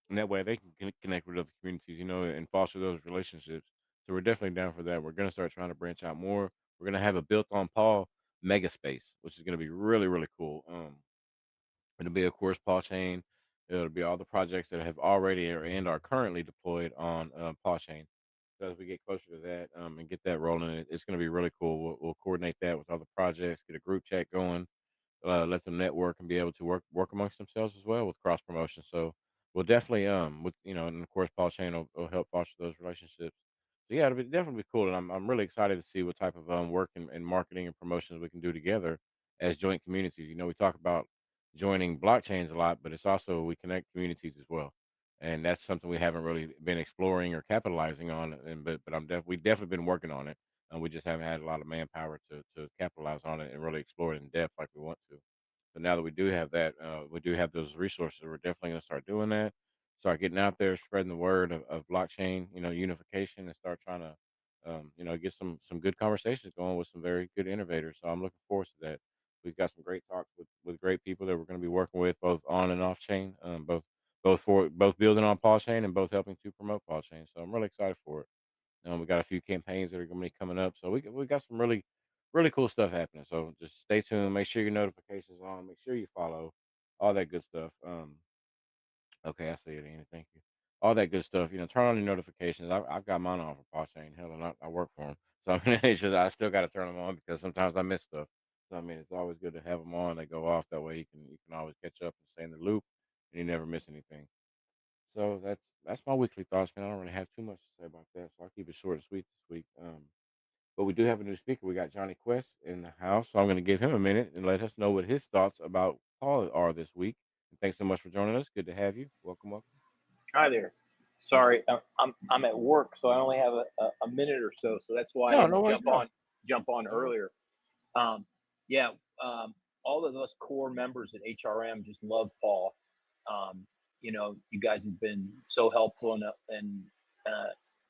and that way they can connect with other communities, and foster those relationships. So we're definitely down for that. We're gonna start trying to branch out more. We're gonna have a built on Paul mega space, which is gonna be really really cool. It'll be of course Paul Chain. It'll be all the projects that have already and are currently deployed on Paul Chain. So as we get closer to that and get that rolling, it's going to be really cool. We'll coordinate that with other projects, get a group chat going, let them network and be able to work amongst themselves as well with cross promotion. So we'll definitely with and of course Paul Chain will help foster those relationships. So yeah, it'll be definitely be cool, and I'm really excited to see what type of work and marketing and promotions we can do together as joint communities. We talk about joining blockchains a lot, but it's also we connect communities as well, and that's something we haven't really been exploring or capitalizing on. And but we've definitely been working on it, and we just haven't had a lot of manpower to capitalize on it and really explore it in depth like we want to. But now that we do have that, we do have those resources. We're definitely going to start doing that. Start getting out there, spreading the word of blockchain, unification, and start trying to, get some good conversations going with some very good innovators. So I'm looking forward to that. We've got some great talks with great people that we're going to be working with, both on and off chain, both building on Paul Chain and both helping to promote Paul Chain. So I'm really excited for it. We got a few campaigns that are going to be coming up, so we got some really really cool stuff happening. So just stay tuned. Make sure your notifications on. Make sure you follow all that good stuff. Okay, I see it, Ian. Thank you. All that good stuff. Turn on your notifications. I've got mine on for Paul Chain. Hell, and I work for him, so I mean, it's just I still got to turn them on because sometimes I miss stuff. So I mean, it's always good to have them on. They go off that way. You can always catch up and stay in the loop, and you never miss anything. So that's my weekly thoughts, man. I don't really have too much to say about that, so I'll keep it short and sweet this week. But we do have a new speaker. We got Johnny Quest in the house, so I'm going to give him a minute and let us know what his thoughts about Paul are this week. And thanks so much for joining us. Good to have you. Welcome, welcome. Hi there. Sorry, I'm at work, so I only have a minute or so. So that's why I No, no didn't worries, no. jump on No worries. earlier. Yeah, all of us core members at HRM just love Paul. You guys have been so helpful in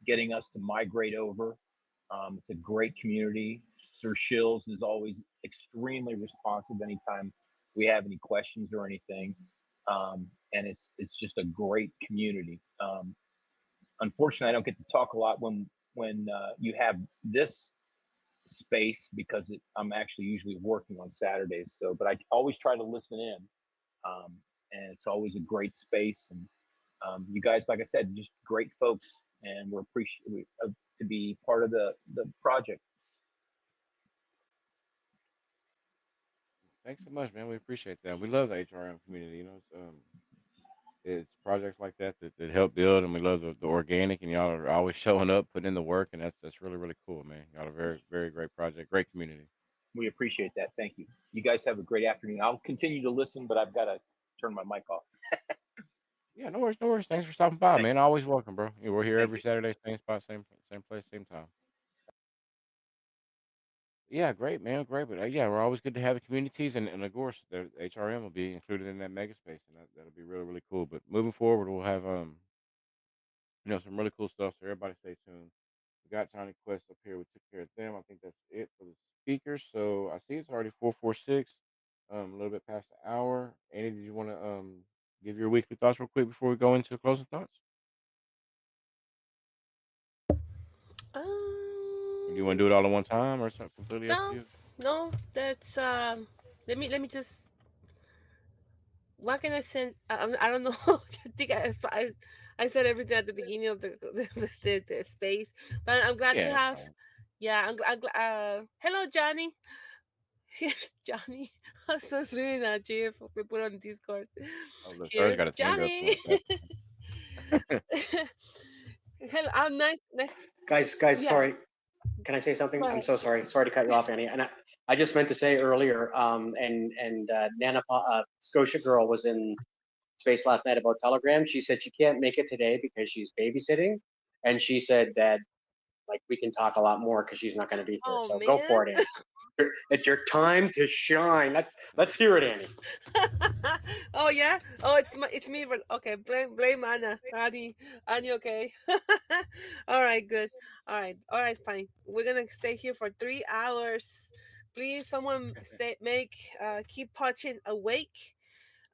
getting us to migrate over. It's a great community. Sir Shills is always extremely responsive anytime we have any questions or anything. And it's just a great community. Unfortunately, I don't get to talk a lot when you have this space because I'm actually usually working on Saturdays. So, but I always try to listen in, um, and it's always a great space. And you guys, like I said, just great folks, and we're appreciative to be part of the project. Thanks so much, man. We appreciate that. We love the HRM community. It's projects like that help build, and we love the organic, and y'all are always showing up, putting in the work, and that's really really cool, man. Y'all are very very great project, great community. We appreciate that. Thank you. You guys have a great afternoon. I'll continue to listen, but I've got to turn my mic off. Yeah, no worries, no worries. Thanks for stopping by, Thank man. you. Always welcome, bro. We're here Thank every you. Saturday, same spot, same place, same time. Yeah, great, man, great. But yeah, we're always good to have the communities, and of course, the HRM will be included in that mega space, and that'll be really, really cool. But moving forward, we'll have some really cool stuff. So everybody, stay tuned. We got Johnny Quest up here. We took care of them. I think that's it for the speakers. So I see it's already 4:46. A little bit past the hour. Annie, did you want to give your weekly thoughts real quick before we go into closing thoughts? Or do you want to Um, do it all at one time, or something completely up to no, you? No, that's let me just, what can I send? I don't know. I think I said everything at the beginning of the space, but I'm glad Yeah, to that's have. fine. Yeah, hello, Johnny. Here's Johnny. I'm so reading that GIF we put on Discord. Oh, look, Sarge Here's got his hand up. Johnny. Oh, that's Hello, I'm nice, nice. Guys, Yeah, sorry. Can I say go something? I'm ahead. so sorry. Sorry to cut you off, Annie. And I just meant to say earlier, and Nana Scotia Girl was in space last night about Telegram. She said she can't make it today because she's babysitting, and she said that like we can talk a lot more because she's not going to be here. Oh So go man. for it, Annie. It's your time to shine. Let's hear it, Annie. Oh yeah. Oh, it's me. But okay, blame Anna. Annie. Okay. All right. Good. All right. All right. Fine. We're gonna stay here for 3 hours. Please, someone keep Pachin awake.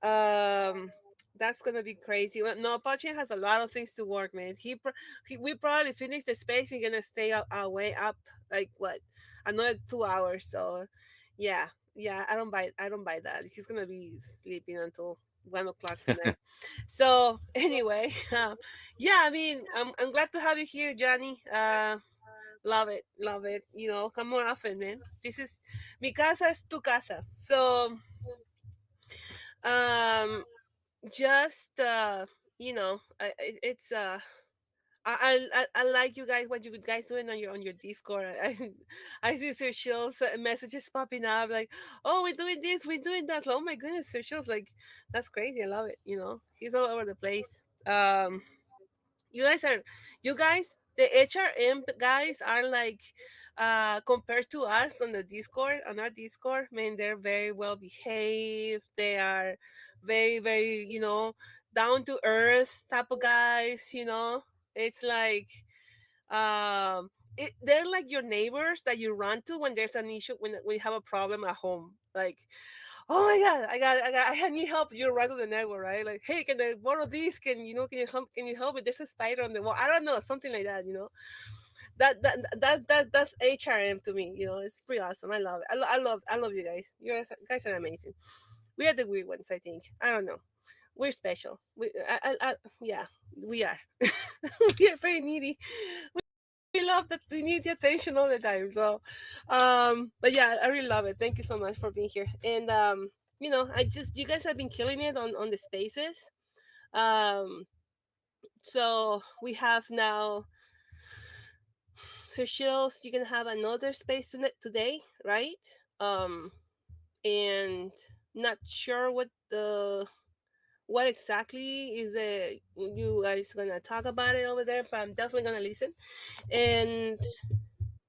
Um, that's gonna be crazy. Well, no, Pachin has a lot of things to work, man. We probably finish the space and gonna stay our way up like what, another 2 hours. So, yeah, yeah. I don't buy that. He's gonna be sleeping until 1 o'clock tonight. So anyway, yeah. I mean, I'm glad to have you here, Johnny. Love it, love it. You know, come more often, man. This is mi casa es tu casa. So, um just it's I like you guys, what you guys doing on your Discord. I see Sir Shill's messages popping up like, oh, we're doing this, we're doing that. Oh my goodness, Sir Shill's like, that's crazy. I love it. He's all over the place. You guys are you guys the HRM guys are like, compared to us on the Discord, on our Discord, man, they're very well behaved. They are very, very, down to earth type of guys. It's like, they're like your neighbors that you run to when there's an issue, when we have a problem at home, like, oh my god, I need help. You run to the network, right? Like, hey, can I borrow this? Can you help me? There's a spider on the wall. I don't know, something like that. That's HRM to me. It's pretty awesome. I love it. I love you guys. You guys are amazing. We are the weird ones, I think. I don't know. We're special. Yeah, we are. We are very needy. We love that we need the attention all the time. So, but yeah, I really love it. Thank you so much for being here. And you guys have been killing it on the spaces. Um, so we have now, Sir Shields, you're gonna have another space today, right? Um, and not sure what exactly is the you guys gonna talk about it over there, but I'm definitely gonna listen. And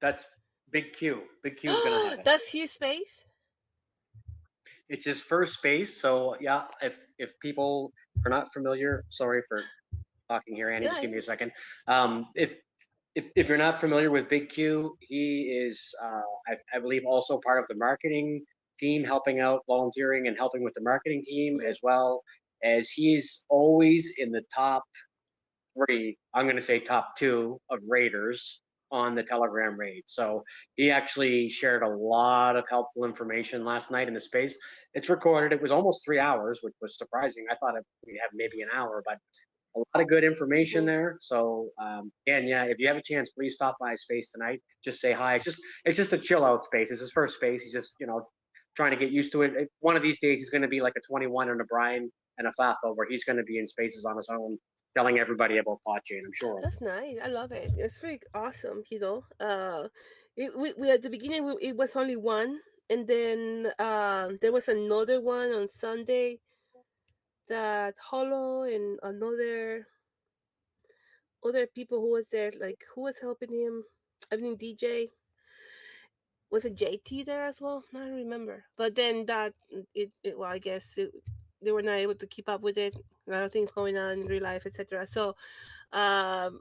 That's Big Q. Big Q is going to have it. that's his space. It's his first space, so yeah. If people are not familiar, sorry for talking here, Annie. Just Yeah, give me a second. If you're not familiar with Big Q, he is, I believe, also part of the marketing team, helping out, volunteering, and helping with the marketing team, as well as he's always in the top three. I'm going to say top two of raiders on the Telegram raid. So he actually shared a lot of helpful information last night in the space. It's recorded. It was almost 3 hours, which was surprising. I thought we'd have maybe an hour, but a lot of good information hmm, there. So again, yeah, if you have a chance, please stop by space tonight. Just say hi. It's just a chill out space. It's his first space. He's just trying to get used to it. One of these days, he's going to be like a 21 and a Brian and a Fafa, where he's going to be in spaces on his own, telling everybody about PAWChain. I'm sure. that's nice. I love it. It's very awesome. We at the beginning, it was only one, and then there was another one on Sunday that Holo and another other people who was there, like, who was helping him. I mean, DJ, was it JT there as well? I don't remember. But then well, I guess they were not able to keep up with it. A lot of things going on in real life, etc. So, um,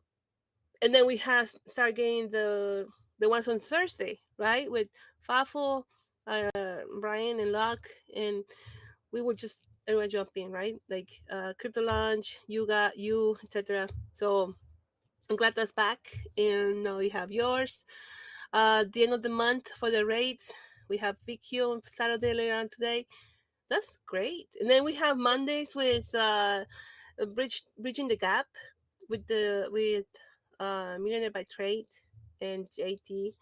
and then we have start getting the ones on Thursday, right? With Fafo, Brian, and Luck, and we would just everyone jump in, right? Like, Crypto Launch, you, etc. So I'm glad that's back, and now we have yours. The end of the month for the raids, We have Big Hill on Saturday later on today. That's great. And then we have Mondays with bridging the gap with Millionaire by Trade and JT.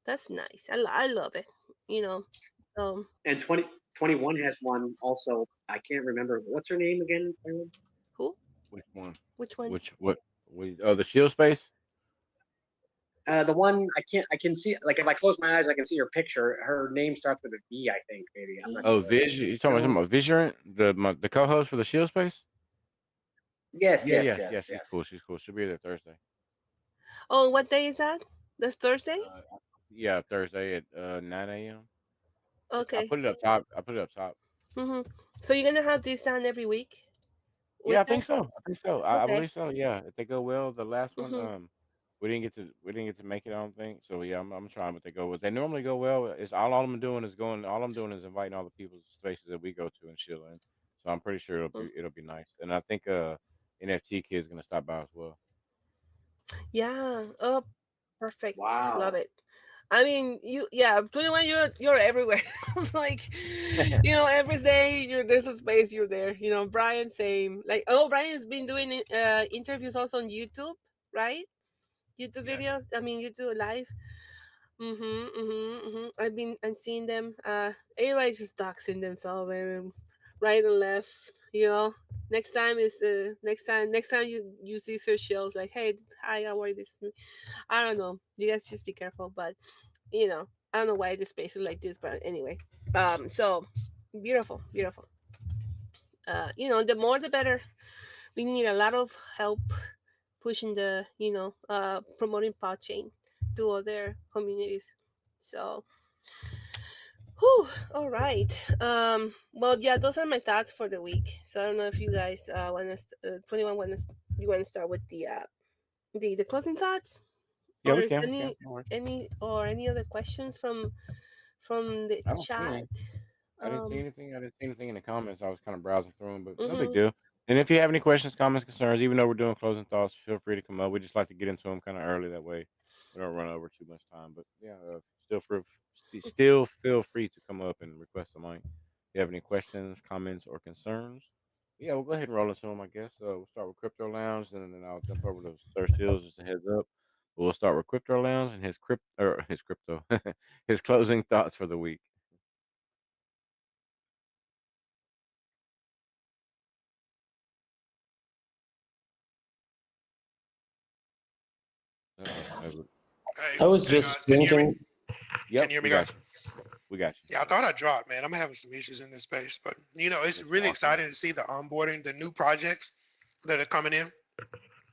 That's nice. I love it. You know. Um, And 2021 has one also. I can't remember what's her name again. who? Which one? Which one? Which what? Oh, the shield space. The one I can see, like if I close my eyes, I can see her picture. Her name starts with a V, I think. Maybe I'm not Oh, sure. B. Vision. You You know? talking about Vision, the co-host for the shield space? Yes, Yeah, yes, yeah, yeah. yes, She's cool. yes. She's cool. She'll be there Thursday. Oh, what day is that? That's Thursday. Uh, yeah, Thursday at 9 a.m. It's I Okay. put it up top. I put it up top. Mm-hmm. So you're gonna have this done every week, Yeah, I weekend? think so. I think so. I Okay. believe so. Yeah, if they go well, the last one, Mm-hmm. we didn't get to make it. I don't think so. Yeah, I'm trying, but they go well. They normally go well. It's all I'm doing is going. All I'm doing is inviting all the people's spaces that we go to and chilling. So I'm pretty sure it'll be nice. And I think NFT kid's gonna stop by as well. Yeah. Oh, perfect. Love Wow. it. I mean, yeah, 21, you're everywhere. Like, every day there's a space, you're there. Brian, same. Like, oh, Brian's been doing interviews also on YouTube, right? YouTube Yeah. videos. I mean, YouTube live. I'm seeing them. Everybody's just doxing themselves there, right and left. Next time you see search shells like, hey, hi, how are you? This is me. I don't know. You guys just be careful, but I don't know why the space is like this, but anyway. So beautiful, beautiful. The more the better. We need a lot of help pushing promoting PAWChain to other communities. So, whew, all right. Well, yeah, those are my thoughts for the week. So I don't know if you guys want to, 21 you want to start with the closing thoughts, Yeah, or we is can. We can. No worries. any other questions from the I don't see chat. any. I didn't see Um, anything. I didn't see anything in the comments. I was kind of browsing through them, but no big mm-hmm. deal. And if you have any questions, comments, concerns, even though we're doing closing thoughts, feel free to come up. We just like to get into them kind of early. That way, we don't run over too much time. But yeah, still feel free to come up and request a mic. If you have any questions, comments, or concerns, yeah, we'll go ahead and roll into them. I guess we'll start with Crypto Lounge, and then I'll jump over to Sir Steels just a heads up. We'll start with Crypto Lounge and his crypto his closing thoughts for the week. Uh-oh. Hey, I was hey guys, just can you hear me? thinking. Can Yep, you hear me, we guys? got you. We got you. Yeah, I thought I dropped, man. I'm having some issues in this space, but it's It's really all good. exciting to see the onboarding, the new projects that are coming in,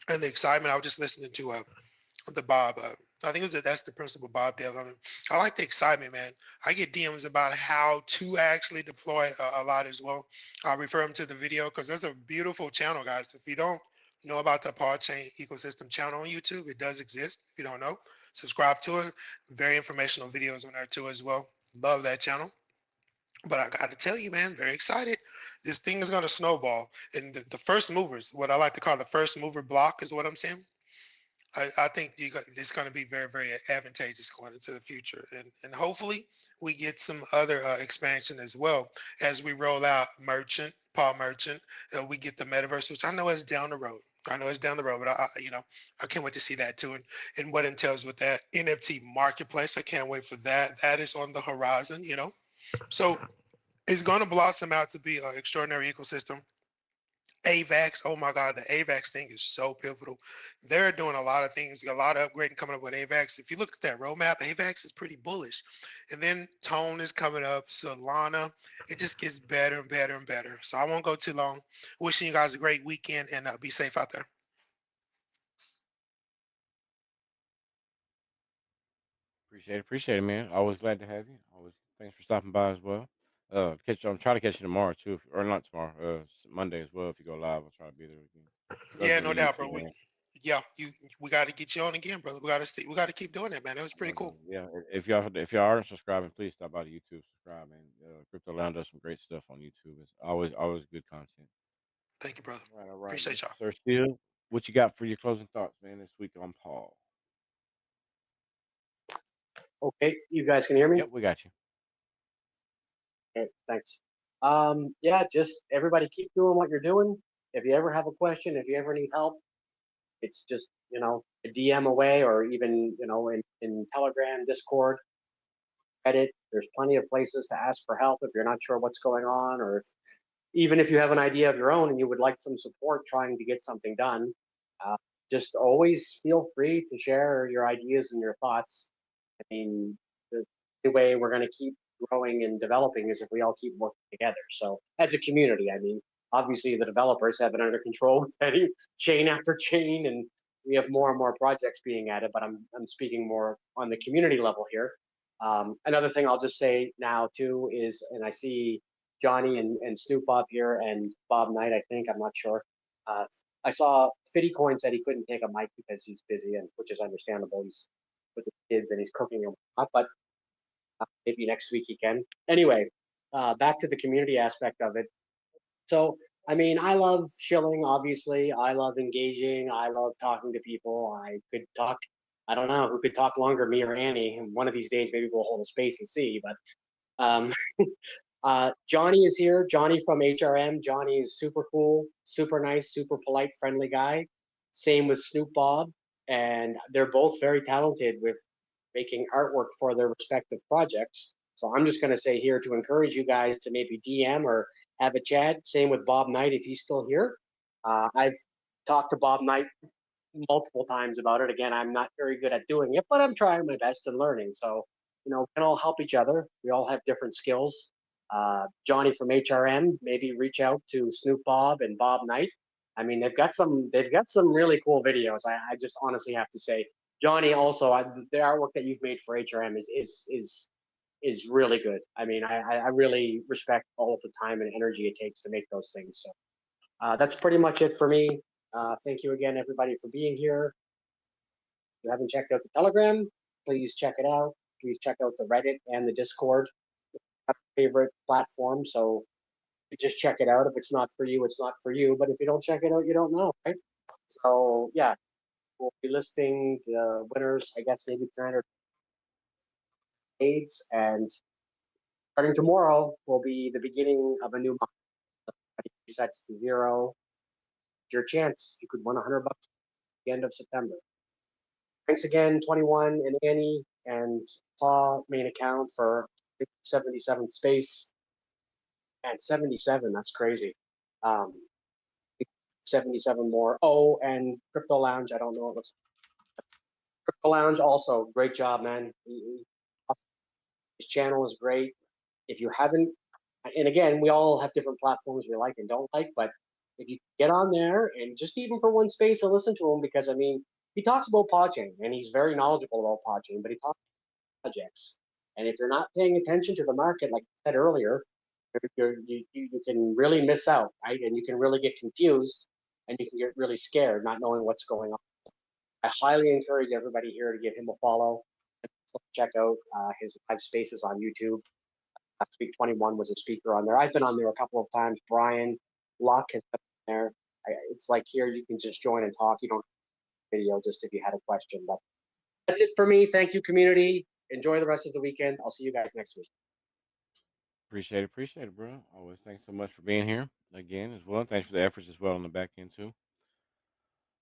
and the excitement. I was just listening to the Bob. I think that's the principal Bob Dev. I mean, I like the excitement, man. I get DMs about how to actually deploy a lot as well. I'll refer them to the video because there's a beautiful channel, guys. If you don't know about the PawChain ecosystem channel on YouTube, it does exist. If you don't know, subscribe to it. Very informational videos on there too as well. Love that channel. But I got to tell you, man, very excited. This thing is going to snowball. And the first movers, what I like to call the first mover block, is what I'm saying. I think it's going to be very, very advantageous going into the future. And hopefully we get some other expansion as well as we roll out Merchant, Paul Merchant. We get the metaverse, which I know is down the road. I know it's down the road, but I can't wait to see that too. And what entails with that NFT marketplace. I can't wait for that. That is on the horizon. So it's going to blossom out to be an extraordinary ecosystem. AVAX, oh my God, the AVAX thing is so pivotal. They're doing a lot of things, a lot of upgrading coming up with AVAX. If you look at that roadmap, AVAX is pretty bullish. And then Tone is coming up, Solana. It just gets better and better and better. So I won't go too long. Wishing you guys a great weekend and be safe out there. Appreciate it, man. Always glad to have you. Always thanks for stopping by as well. I'm trying to catch you tomorrow too, or not tomorrow. Monday as well. If you go live, I'll try to be there again. Love Yeah, doing no the doubt, bro. YouTube, man. Yeah, we got to get you on again, brother. We got to keep doing that, man. That was pretty cool. Yeah, if y'all aren't subscribing, please stop by to YouTube, subscribe, man. Crypto Lounge does some great stuff on YouTube. It's always good content. Thank you, brother. All right, Appreciate Mr. y'all. Sir Steele. What you got for your closing thoughts, man, this week on Paul? Okay, you guys can hear me? Yep, we got you. Okay, thanks. Yeah, just everybody keep doing what you're doing. If you ever have a question, if you ever need help, it's just, a DM away, or even, in Telegram, Discord, Reddit. There's plenty of places to ask for help if you're not sure what's going on, or even if you have an idea of your own and you would like some support trying to get something done. Uh, just always feel free to share your ideas and your thoughts. I mean, the only way we're going to keep growing and developing is if we all keep working together. So, as a community, I mean, obviously the developers have it under control with any chain after chain, and we have more and more projects being added. But I'm speaking more on the community level here. Another thing I'll just say now too is, and I see Johnny and Snoop Bob here, and Bob Knight, I think, I'm not sure. Uh, I saw Fitty Coin said he couldn't take a mic because he's busy, and which is understandable. He's with the kids and he's cooking and whatnot, but maybe next week he can. Anyway, back to the community aspect of it. So, I mean, I love shilling, obviously. I love engaging. I love talking to people. I could talk, I don't know who could talk longer, me or Annie. And one of these days, maybe we'll hold a space and see. But Johnny is here. Johnny from HRM. Johnny is super cool, super nice, super polite, friendly guy. Same with Snoop Bob. And they're both very talented with making artwork for their respective projects. So I'm just going to say here to encourage you guys to maybe DM or have a chat. Same with Bob Knight if he's still here. I've talked to Bob Knight multiple times about it. Again, I'm not very good at doing it, but I'm trying my best and learning. So, we can all help each other. We all have different skills. Johnny from HRM, maybe reach out to Snoop Bob and Bob Knight. I mean, they've got some really cool videos. I just honestly have to say, Johnny, also the artwork that you've made for HRM is really good. I mean, I really respect all of the time and energy it takes to make those things. So that's pretty much it for me. Thank you again, everybody, for being here. If you haven't checked out the Telegram, please check it out. Please check out the Reddit and the Discord. Favorite platform, so just check it out. If it's not for you, it's not for you. But if you don't check it out, you don't know, right? So yeah, we'll be listing the winners. I guess maybe 300 aids, and starting tomorrow will be the beginning of a new month. Resets to zero. Your chance. You could win $100 at the end of September. Thanks again, 21 and Annie and Paul main account for 77 space and 77. That's crazy. Um, 77 more. Oh, and Crypto Lounge. I don't know what it looks like. Crypto Lounge also great job, man. His channel is great. If you haven't, and again, we all have different platforms we like and don't like, but if you get on there and just even for one space and listen to him, because I mean, he talks about PAWChain and he's very knowledgeable about PAWChain, but he talks projects. And if you're not paying attention to the market, like I said earlier, you can really miss out, right? And you can really get confused and you can get really scared not knowing what's going on. I highly encourage everybody here to give him a follow. Check out his live spaces on YouTube. Last week, 21 was a speaker on there. I've been on there a couple of times. Brian Luck has been there. It's like here you can just join and talk. You don't have video just if you had a question. But that's it for me. Thank you, community. Enjoy the rest of the weekend. I'll see you guys next week. Appreciate it, bro. Always thanks so much for being here again as well. Thanks for the efforts as well on the back end too.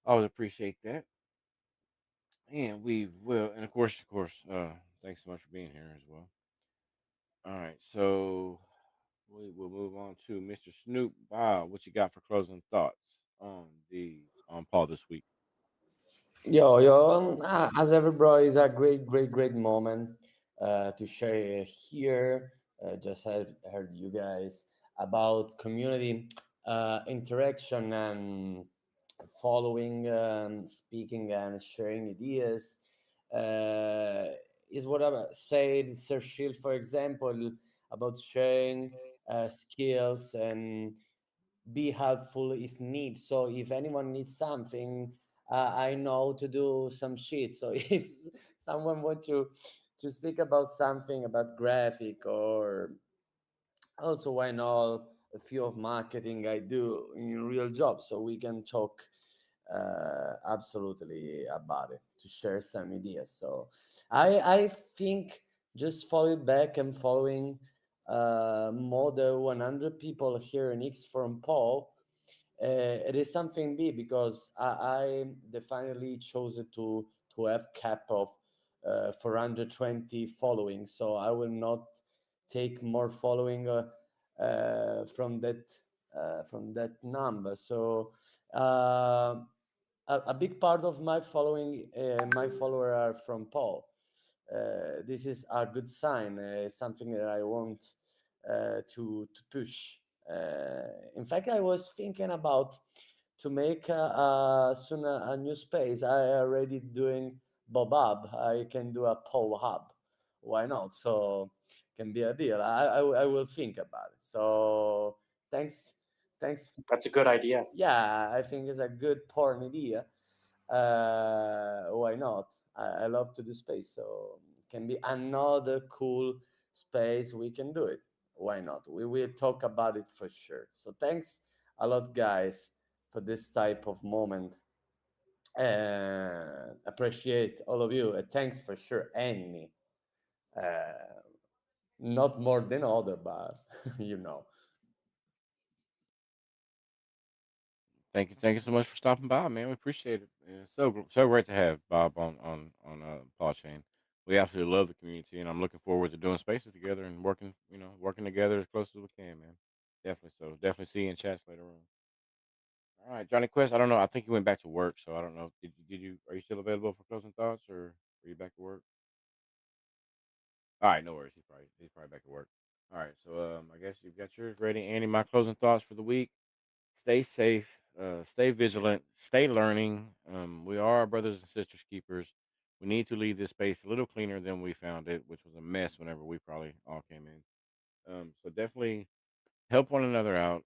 Always appreciate that. And we will, and of course, thanks so much for being here as well. All right, so we will move on to Mr. Snoop Bob. What you got for closing thoughts on Paul this week? As ever, bro, it's a great moment to share here. Just heard you guys about community interaction and following, speaking, and sharing ideas. Uh, is what I said, Sir Shield, for example, about sharing skills and be helpful if need. So if anyone needs something, I know to do some shit. So if someone want to speak about something about graphic, or also why not a few of marketing I do in real job, so we can talk absolutely about it to share some ideas. So I think just follow back and following more than 100 people here in X from Paul, it is something big because I definitely chose it to have cap of 420 following, so I will not take more following from that number. So a big part of my following, my follower are from Paul. This is a good sign. Something that I want to push. In fact, I was thinking about to make soon a new space. I already doing Bob Hub. I can do a Paul Hub. Why not? So can be a deal. I will think about it. So thanks, thanks. That's a good idea. Yeah, I think it's a good porn idea. Why not? I love to do space, so can be another cool space we can do it. Why not? We will talk about it for sure. So thanks a lot, guys, for this type of moment. And appreciate all of you. And thanks for sure, Annie. Uh, Not more than other, but you know. Thank you so much for stopping by, man. We appreciate it. Yeah, so great to have Bob on PAWChain. We absolutely love the community, and I'm looking forward to doing spaces together and working, working together as close as we can, man. Definitely. So definitely see you in chats later on. All right, Johnny Quest. I don't know. I think you went back to work, so I don't know. Did you? Are you still available for closing thoughts, or are you back to work? All right, no worries. He's probably back to work. All right, so I guess you've got yours ready, Andy. My closing thoughts for the week: stay safe, stay vigilant, stay learning. We are our brothers and sisters keepers. We need to leave this space a little cleaner than we found it, which was a mess whenever we probably all came in. So definitely help one another out.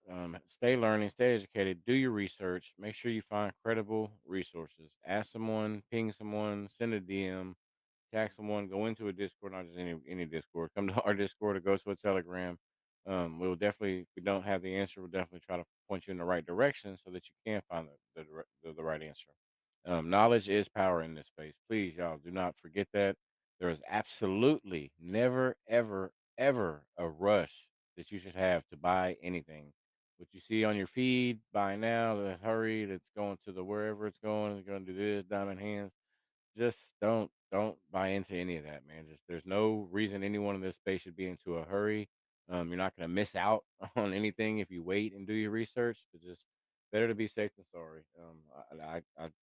Stay learning, stay educated, do your research. Make sure you find credible resources. Ask someone, ping someone, send a DM, tag someone, go into a Discord, not just any Discord. Come to our Discord or go to a Telegram. We'll definitely, if we don't have the answer, we'll definitely try to point you in the right direction so that you can find the right answer. Knowledge is power in this space. Please, y'all, do not forget that. There is absolutely never, ever, ever a rush that you should have to buy anything. What you see on your feed, buy now, the hurry that's going to the wherever it's going, it's going to do this, diamond hands, just don't buy into any of that, man. Just there's no reason anyone in this space should be into a hurry. You're not going to miss out on anything if you wait and do your research. But just better to be safe than sorry.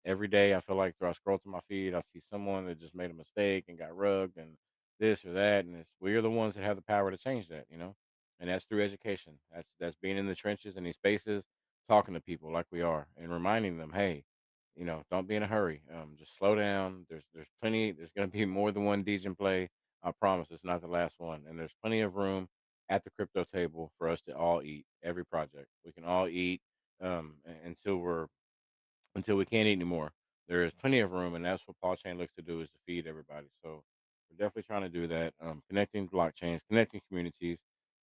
Every day I feel like I scroll through my feed, I see someone that just made a mistake and got rugged and this or that, and it's we're the ones that have the power to change that, and that's through education. That's being in the trenches in these spaces, talking to people like we are, and reminding them, hey, don't be in a hurry. Just slow down. There's plenty. There's going to be more than one Degen play. I promise it's not the last one. And there's plenty of room at the crypto table for us to all eat every project. We can all eat until we can't eat anymore. There is plenty of room, and that's what PawChain looks to do is to feed everybody. So we're definitely trying to do that. Connecting blockchains, connecting communities.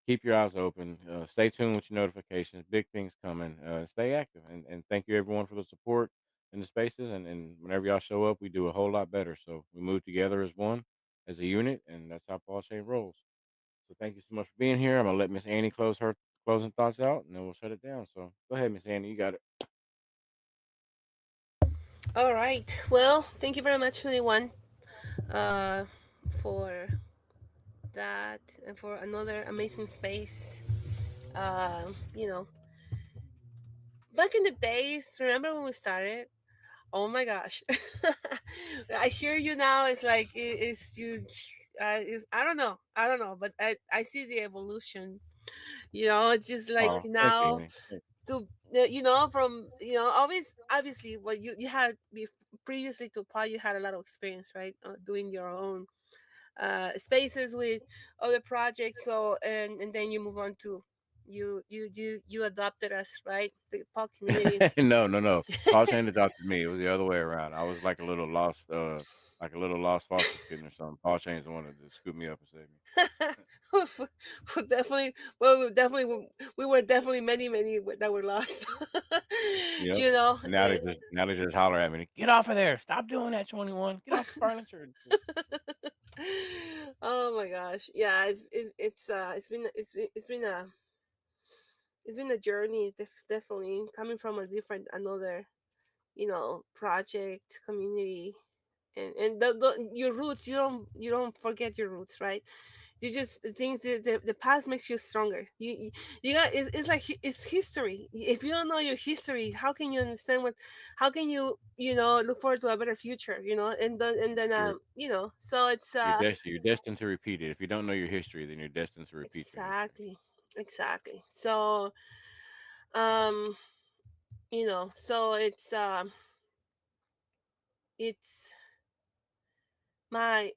Keep your eyes open. Stay tuned with your notifications. Big things coming. Stay active, and thank you everyone for the support in the spaces. And whenever y'all show up, we do a whole lot better. So we move together as one, as a unit, and that's how PawChain rolls. So thank you so much for being here. I'm gonna let Miss Annie close her closing thoughts out, and then we'll shut it down. So go ahead, Miss Annie. You got it. All right. Well, thank you very much, everyone, uh, for that and for another amazing space. You know, back in the days, remember when we started? Oh my gosh. I hear you now. It's like it's you. I don't know. I don't know, but I see the evolution. It's just like Oh, thank you, now Annie. Thank to from obviously what you had previously to Paul, you had a lot of experience, right? Doing your own spaces with other projects. So and then you move on to you adopted us, right? The Paul community. you. No, no, no. Paul Chain adopted me. It was the other way around. I was like a little lost foster kitten or something. Paul Chain's the one that just scooped me up and saved me. Definitely. Well, we were definitely many that were lost. Yep. you know And and now they just holler at me, get off of there. Stop doing that, 21. Get off the furniture. Oh my gosh. Yeah, it's been a journey, definitely coming from a different another, project, community, and your roots. You don't forget your roots, right? You just think the past makes you stronger. You got it's like it's history. If you don't know your history, how can you understand what? How can you look forward to a better future? And then You're so it's you're destined to repeat it. If you don't know your history, then you're destined to repeat your history. exactly, exactly. So um so it's my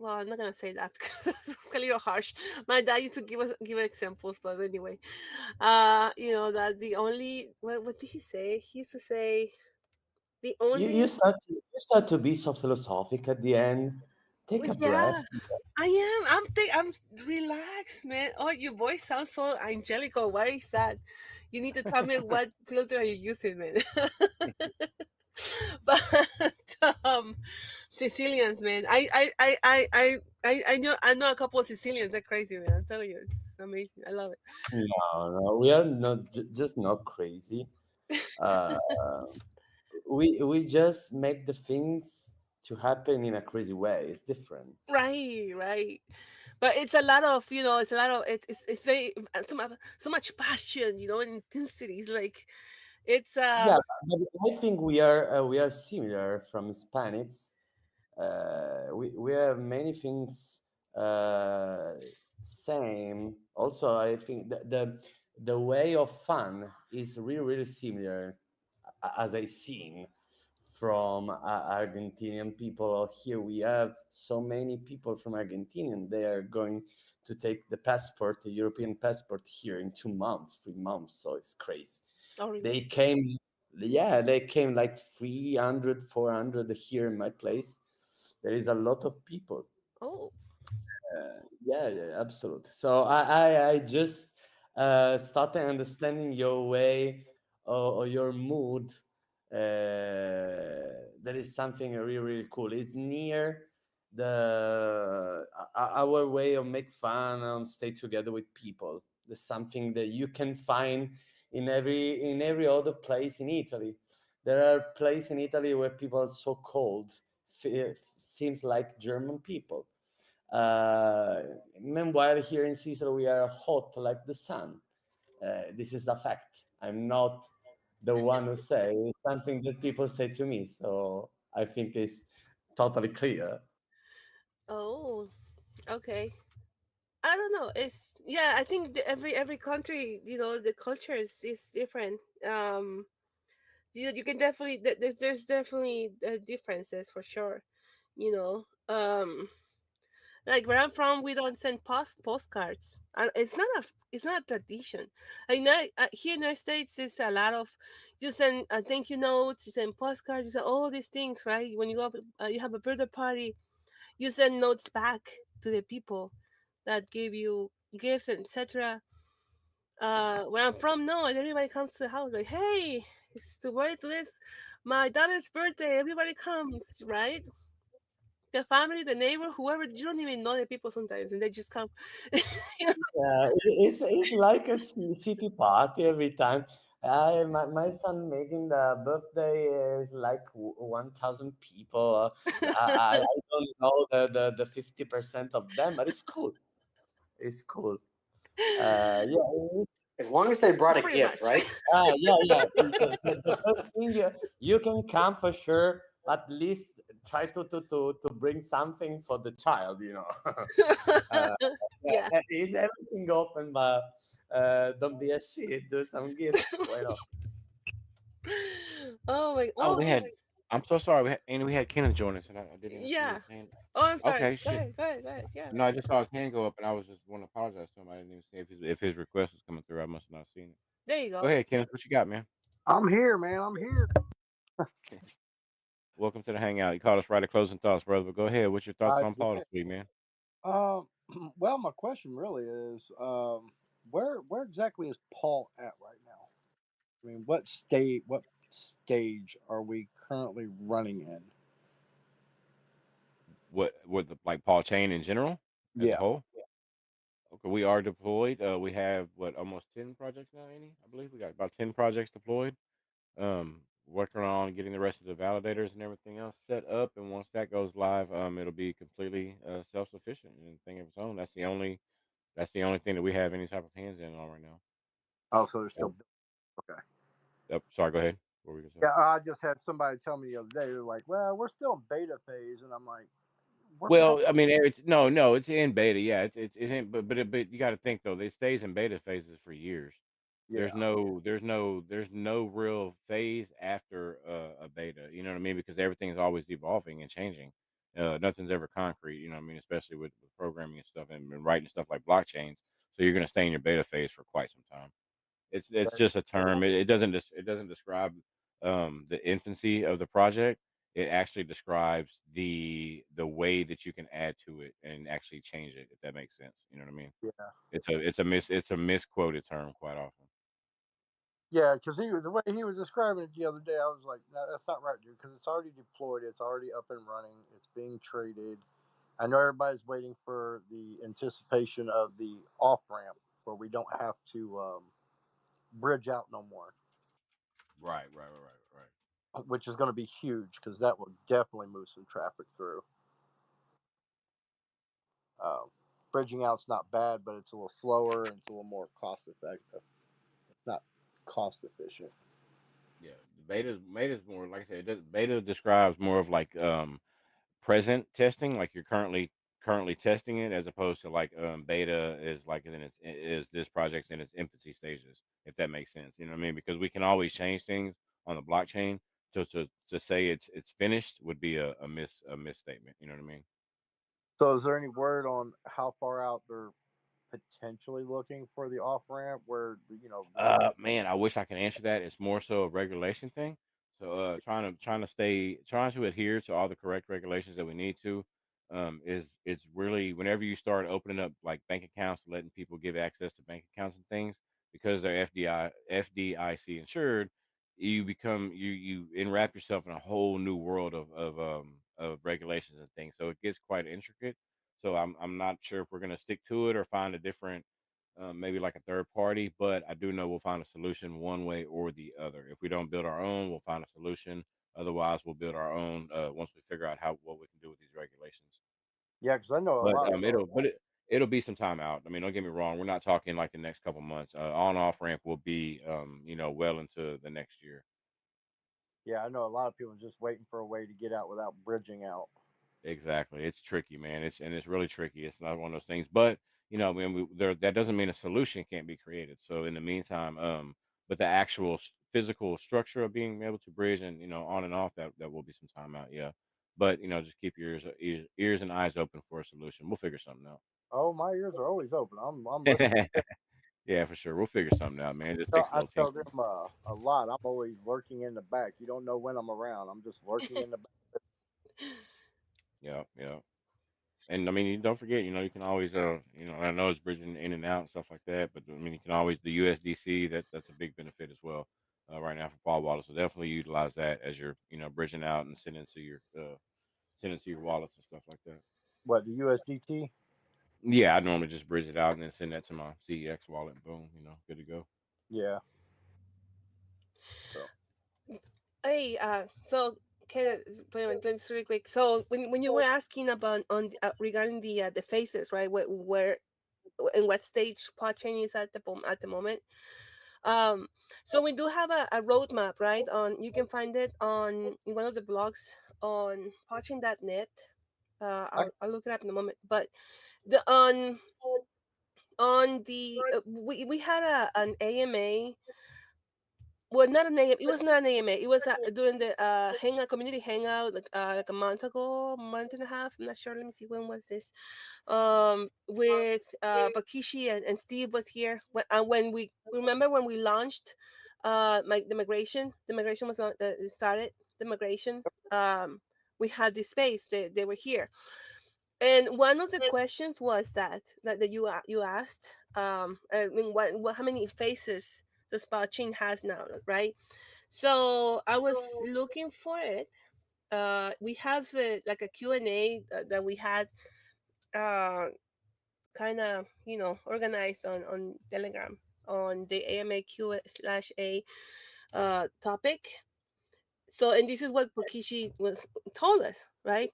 well, I'm not gonna say that because it's a little harsh. My dad used to give examples, but anyway, that the only what did he say? He used to say the only You start to be so philosophic at the end. Take a yeah. breath. I am. I'm relaxed, man. Oh, your voice sounds so angelical. Why is that? You need to tell me what filter are you using, man. But Sicilians, man. I know a couple of Sicilians. They're crazy, man. I'm telling you, it's amazing. I love it. No, no, we are not just not crazy. Uh, we just make the things to happen in a crazy way. It's different. Right, right. But it's a lot of, it's a lot of it's very so much passion, and intensity. It's like it's Yeah, but I think we are similar from Hispanics. We have many things uh, same. Also, I think the way of fun is really similar, as I seen from Argentinian people. Here we have so many people from Argentinian. They are going to take the passport, the European passport, here in 2 months, 3 months. So it's crazy. oh really? They came, yeah, they came like 300, 400 here in my place. There is a lot of people. Oh, Yeah, yeah, absolutely. So I just started understanding your way, or your mood. That is something really cool. It's near our way of make fun and stay together with people. There's something that you can find in every other place in Italy. There are places in Italy where people are so cold. Seems like German people. uh, Meanwhile, here in Sicily, we are hot like the sun. This is a fact. I'm not the one who say, it's something that people say to me. So I think it's totally clear. oh, okay. I don't know. It's yeah. I think every country, the culture is different. You can definitely there's definitely differences for sure. You know, like where I'm from, we don't send postcards. It's not a tradition. Like now, here in the United States, there's a lot of you send thank you notes, you send postcards, you send all these things, right? When you go up, you have a birthday party, you send notes back to the people that gave you gifts and etc. Where I'm from, no, and everybody comes to the house like, hey, it's the way to this, my daughter's birthday. Everybody comes, right? The family, the neighbor, whoever, you don't even know the people sometimes, and they just come. You know? It's like a city party every time. My son making the birthday is like 1,000 people. I don't know the 50% of them, but it's cool. It's cool. Yeah, As long as they brought a Pretty gift, much. right? yeah, yeah. The first thing, you can come for sure. At least try to bring something for the child. uh, Yeah. yeah, is everything open, but don't be a shit. Do some gifts. Why not? Oh my. Oh, Well, we had. it's I'm so sorry. We had Kenneth join us, and I didn't even see his yeah. hand. Oh, I'm sorry. Okay, Go shit. ahead. Go ahead. Go ahead. Yeah. No, I just saw his hand go up, and I was just want to apologize to him. I didn't even see if his request was coming through. I must have not seen it. There you Go go. ahead, Kenneth. What you got, man? I'm here, man. I'm here. Welcome to the hangout. You called us right at closing thoughts, brother. But go ahead. What's your thoughts I on Paul did. this week, man? Um, well, my question really is, where exactly is Paul at right now? I mean, what stage are we currently running in? what the like PAWChain in general as a Yeah. whole. Okay, we are deployed. We have what almost 10 projects now, Annie. I believe we got about 10 projects deployed. Working on getting the rest of the validators and everything else set up, and once that goes live, it'll be completely self sufficient and thing of its own. That's the only thing that we have any type of hands in on right now. Oh, so they're Oh, still okay. yep. Sorry, go ahead. What were we gonna say? Yeah, I just had somebody tell me the other day. They're like, "Well, we're still in beta phase," and I'm like, "We're Well, past." I mean, it's no, it's in beta. Yeah, it's in, but you got to think though, it stays in beta phases for years. There's Yeah, no, there's no, there's no real phase after a beta. You know what I mean? Because everything's always evolving and changing. Nothing's ever concrete. You know what I mean? Especially with programming and stuff and writing stuff like blockchains. So you're going to stay in your beta phase for quite some time. It's yeah. just a term. It doesn't describe the infancy of the project. It actually describes the way that you can add to it and actually change it. If that makes sense, you know what I mean? Yeah. It's a misquoted term quite often. Yeah, because the way he was describing it the other day, I was like, no, that's not right, dude. Because it's already deployed, it's already up and running, it's being traded. I know everybody's waiting for the anticipation of the off ramp where we don't have to bridge out no more, Right, right, right, right, right. which is going to be huge because that will definitely move some traffic through. Um, Bridging out's not bad, but it's a little slower and it's a little more cost effective. It's not cost efficient. Yeah, the beta's more like I said. Beta describes more of like present testing, like you're currently testing it, as opposed to like beta is like in its is this project's in its infancy stages, if that makes sense. You know what I mean? Because we can always change things on the blockchain. To say it's finished would be a misstatement. You know what I mean? So, is there any word on how far out they're potentially looking for the off ramp where Man, I wish I could answer that. It's more so a regulation thing. So, trying to adhere to all the correct regulations that we need to, is really whenever you start opening up like bank accounts, letting people give access to bank accounts and things because they're FDIC insured, you enwrap yourself in a whole new world of regulations and things. So it gets quite intricate. So I'm not sure if we're gonna stick to it or find a different maybe like a third party, but I do know we'll find a solution one way or the other. If we don't build our own, we'll find a solution. Otherwise, we'll build our own once we figure out how what we can do with these regulations. yeah, because I know a But lot of it'll be some time out. I mean, don't get me wrong. We're not talking like the next couple months. On off ramp will be well into the next year. yeah, I know a lot of people just waiting for a way to get out without bridging out. Exactly. It's tricky, man. It's really tricky. It's not one of those things. But I mean, that doesn't mean a solution can't be created. So in the meantime, but the actual physical structure of being able to bridge and on and off that will be some time out. Yeah. But just keep your ears and eyes open for a solution. We'll figure something out. Oh, my ears are always open. I'm listening. Yeah, for sure. We'll figure something out, man. It just So takes a I little tell them tinkering. a lot. I'm always lurking in the back. You don't know when I'm around. I'm just lurking in the back. Yeah, yeah. And I mean, you don't forget, you can always, I know it's bridging in and out and stuff like that, but I mean, you can always the USDC. That's a big benefit as well, right now for Paul Wallet. So definitely utilize that as you're, bridging out and sending to your wallets and stuff like that. What, the USDT? Yeah, I normally just bridge it out and then send that to my CEX wallet. And boom, good to go. Yeah. So Hey, so can just really quick. So when you were asking about on regarding the phases, right? Where in what stage blockchain is at at the moment? Um, so we do have a roadmap, right? On you can find it on in one of the blogs on blockchain.net. I I'll look it up in a moment. But the on the we had an AMA. Well, not an AM. It was not an AMA. It was during the hangout community hangout like a month ago, month and a half. I'm not sure. Let me see when was this. With Bakishi and Steve was here when we remember when we launched the migration was started the migration. We had this space. They were here, and one of the questions was that you asked. I mean, what how many faces the spot chain has now, right? So I was looking for it. we have like a Q&A that we had uh, kind of organized on Telegram on the AMAQ/A topic. So, and this is what Bokishi was told us, right?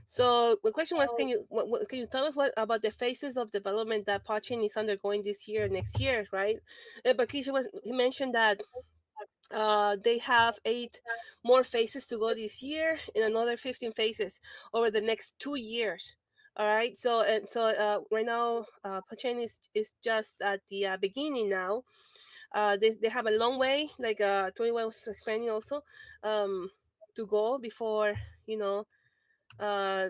So the question was, can you tell us what about the phases of development that PAWChain is undergoing this year and next year, right? And Bokishi was he mentioned that they have 8 more phases to go this year and another 15 phases over the next 2 years. All right. So right now, PAWChain is just at the beginning now. They have a long way, like 21 was explaining also, um, to go before you know uh,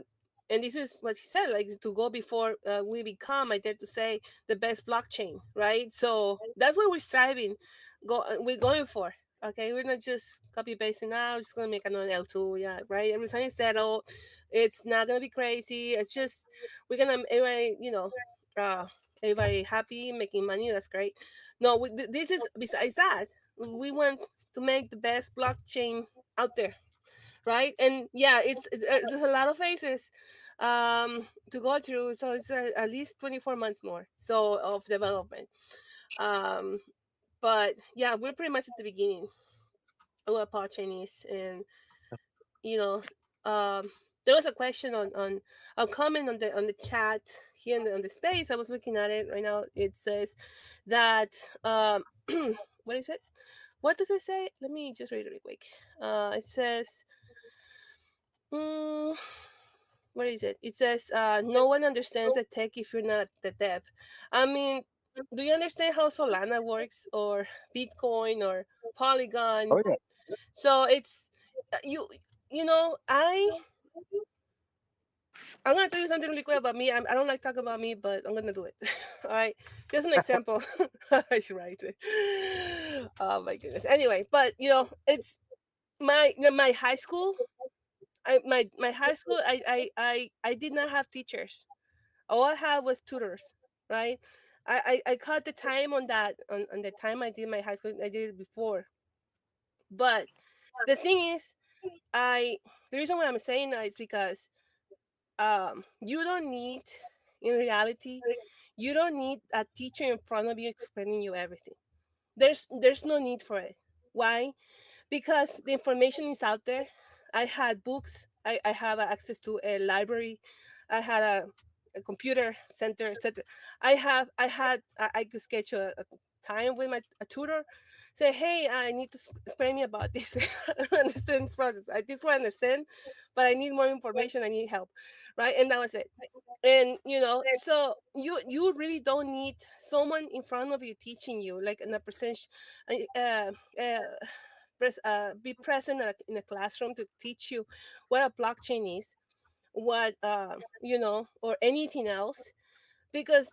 and this is what he said, like to go before we become, I dare to say, the best blockchain, right? So that's what we're striving, we're going for. Okay, we're not just copy pasting now, just gonna make another L2, yeah, right? Everything is settled. It's not gonna be crazy. It's just we're gonna everybody, uh, everybody happy, making money. That's great. No, this is besides that. We want to make the best blockchain out there, right? And yeah, there's a lot of phases to go through, so it's at least 24 months more so of development. um but yeah, we're pretty much at the beginning of what blockchain is. And you know um there was a question on a comment on the chat here on the space. I was looking at it right now. It says that what is it, what does it say? Let me just read it really quick. It says, mm, what is it? It says, no one understands the tech if you're not the dev. I mean, do you understand how Solana works or Bitcoin or Polygon? Oh yeah. So it's you. I'm gonna tell you something really quick about me. I don't like talking about me, but I'm gonna do it. All right, just an example. I should write it. Oh my goodness. Anyway, but it's my high school. My high school. I did not have teachers. All I had was tutors, right? I caught the time on that on the time I did my high school. I did it before, but the thing is, I the reason why I'm saying that is because you don't need, in reality, you don't need a teacher in front of you explaining you everything. There's no need for it. Why? Because the information is out there. I had books. I have access to a library. I had a computer center, etc. I could schedule a time with my a tutor. Say, hey, I need to explain me about this. I don't understand this process. I just want to understand, but I need more information. I need help, right? And that was it. And so you really don't need someone in front of you teaching you, like in a percent uh, uh, be present in a classroom to teach you what a blockchain is, what or anything else, because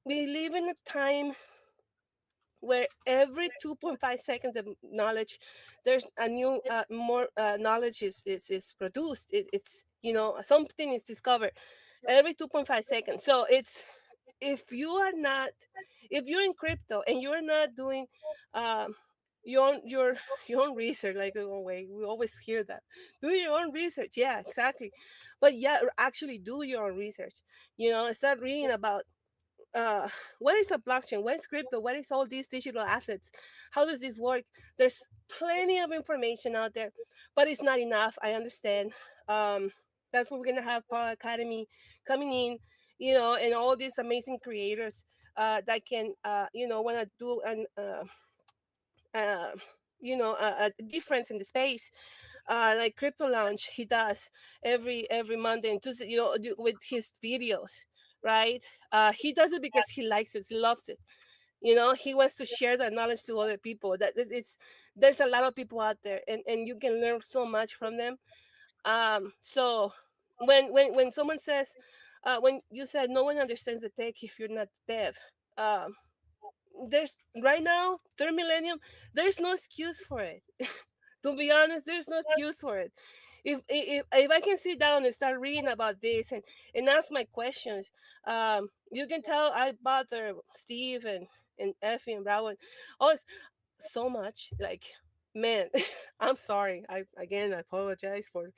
we live in a time where every 2.5 seconds of knowledge, there's a new more knowledge is produced. It's something is discovered every 2.5 seconds. So it's, if you are not, if you're in crypto and you're not doing um your your own research, like the way we always hear that, do your own research, yeah, exactly. But yeah, actually do your own research. Start reading about uh what is a blockchain, what is crypto, what is all these digital assets, how does this work. There's plenty of information out there, but it's not enough, I understand. um that's what we're gonna have Paul Academy coming in, and all these amazing creators that can want to do an uh, a difference in the space, like Crypto Launch. He does every Monday and Tuesday, with his videos, right? He does it because he likes it, he loves it. He wants to share that knowledge to other people. That it's There's a lot of people out there, and you can learn so much from them. So when someone says, when you said no one understands the tech if you're not dev, um, there's right now, third millennium, there's no excuse for it. To be honest, there's no excuse for it. If I can sit down and start reading about this and ask my questions, you can tell I bother Steve and Effie and Brown. Oh, it's so much. Like, man, I'm sorry. I apologize for,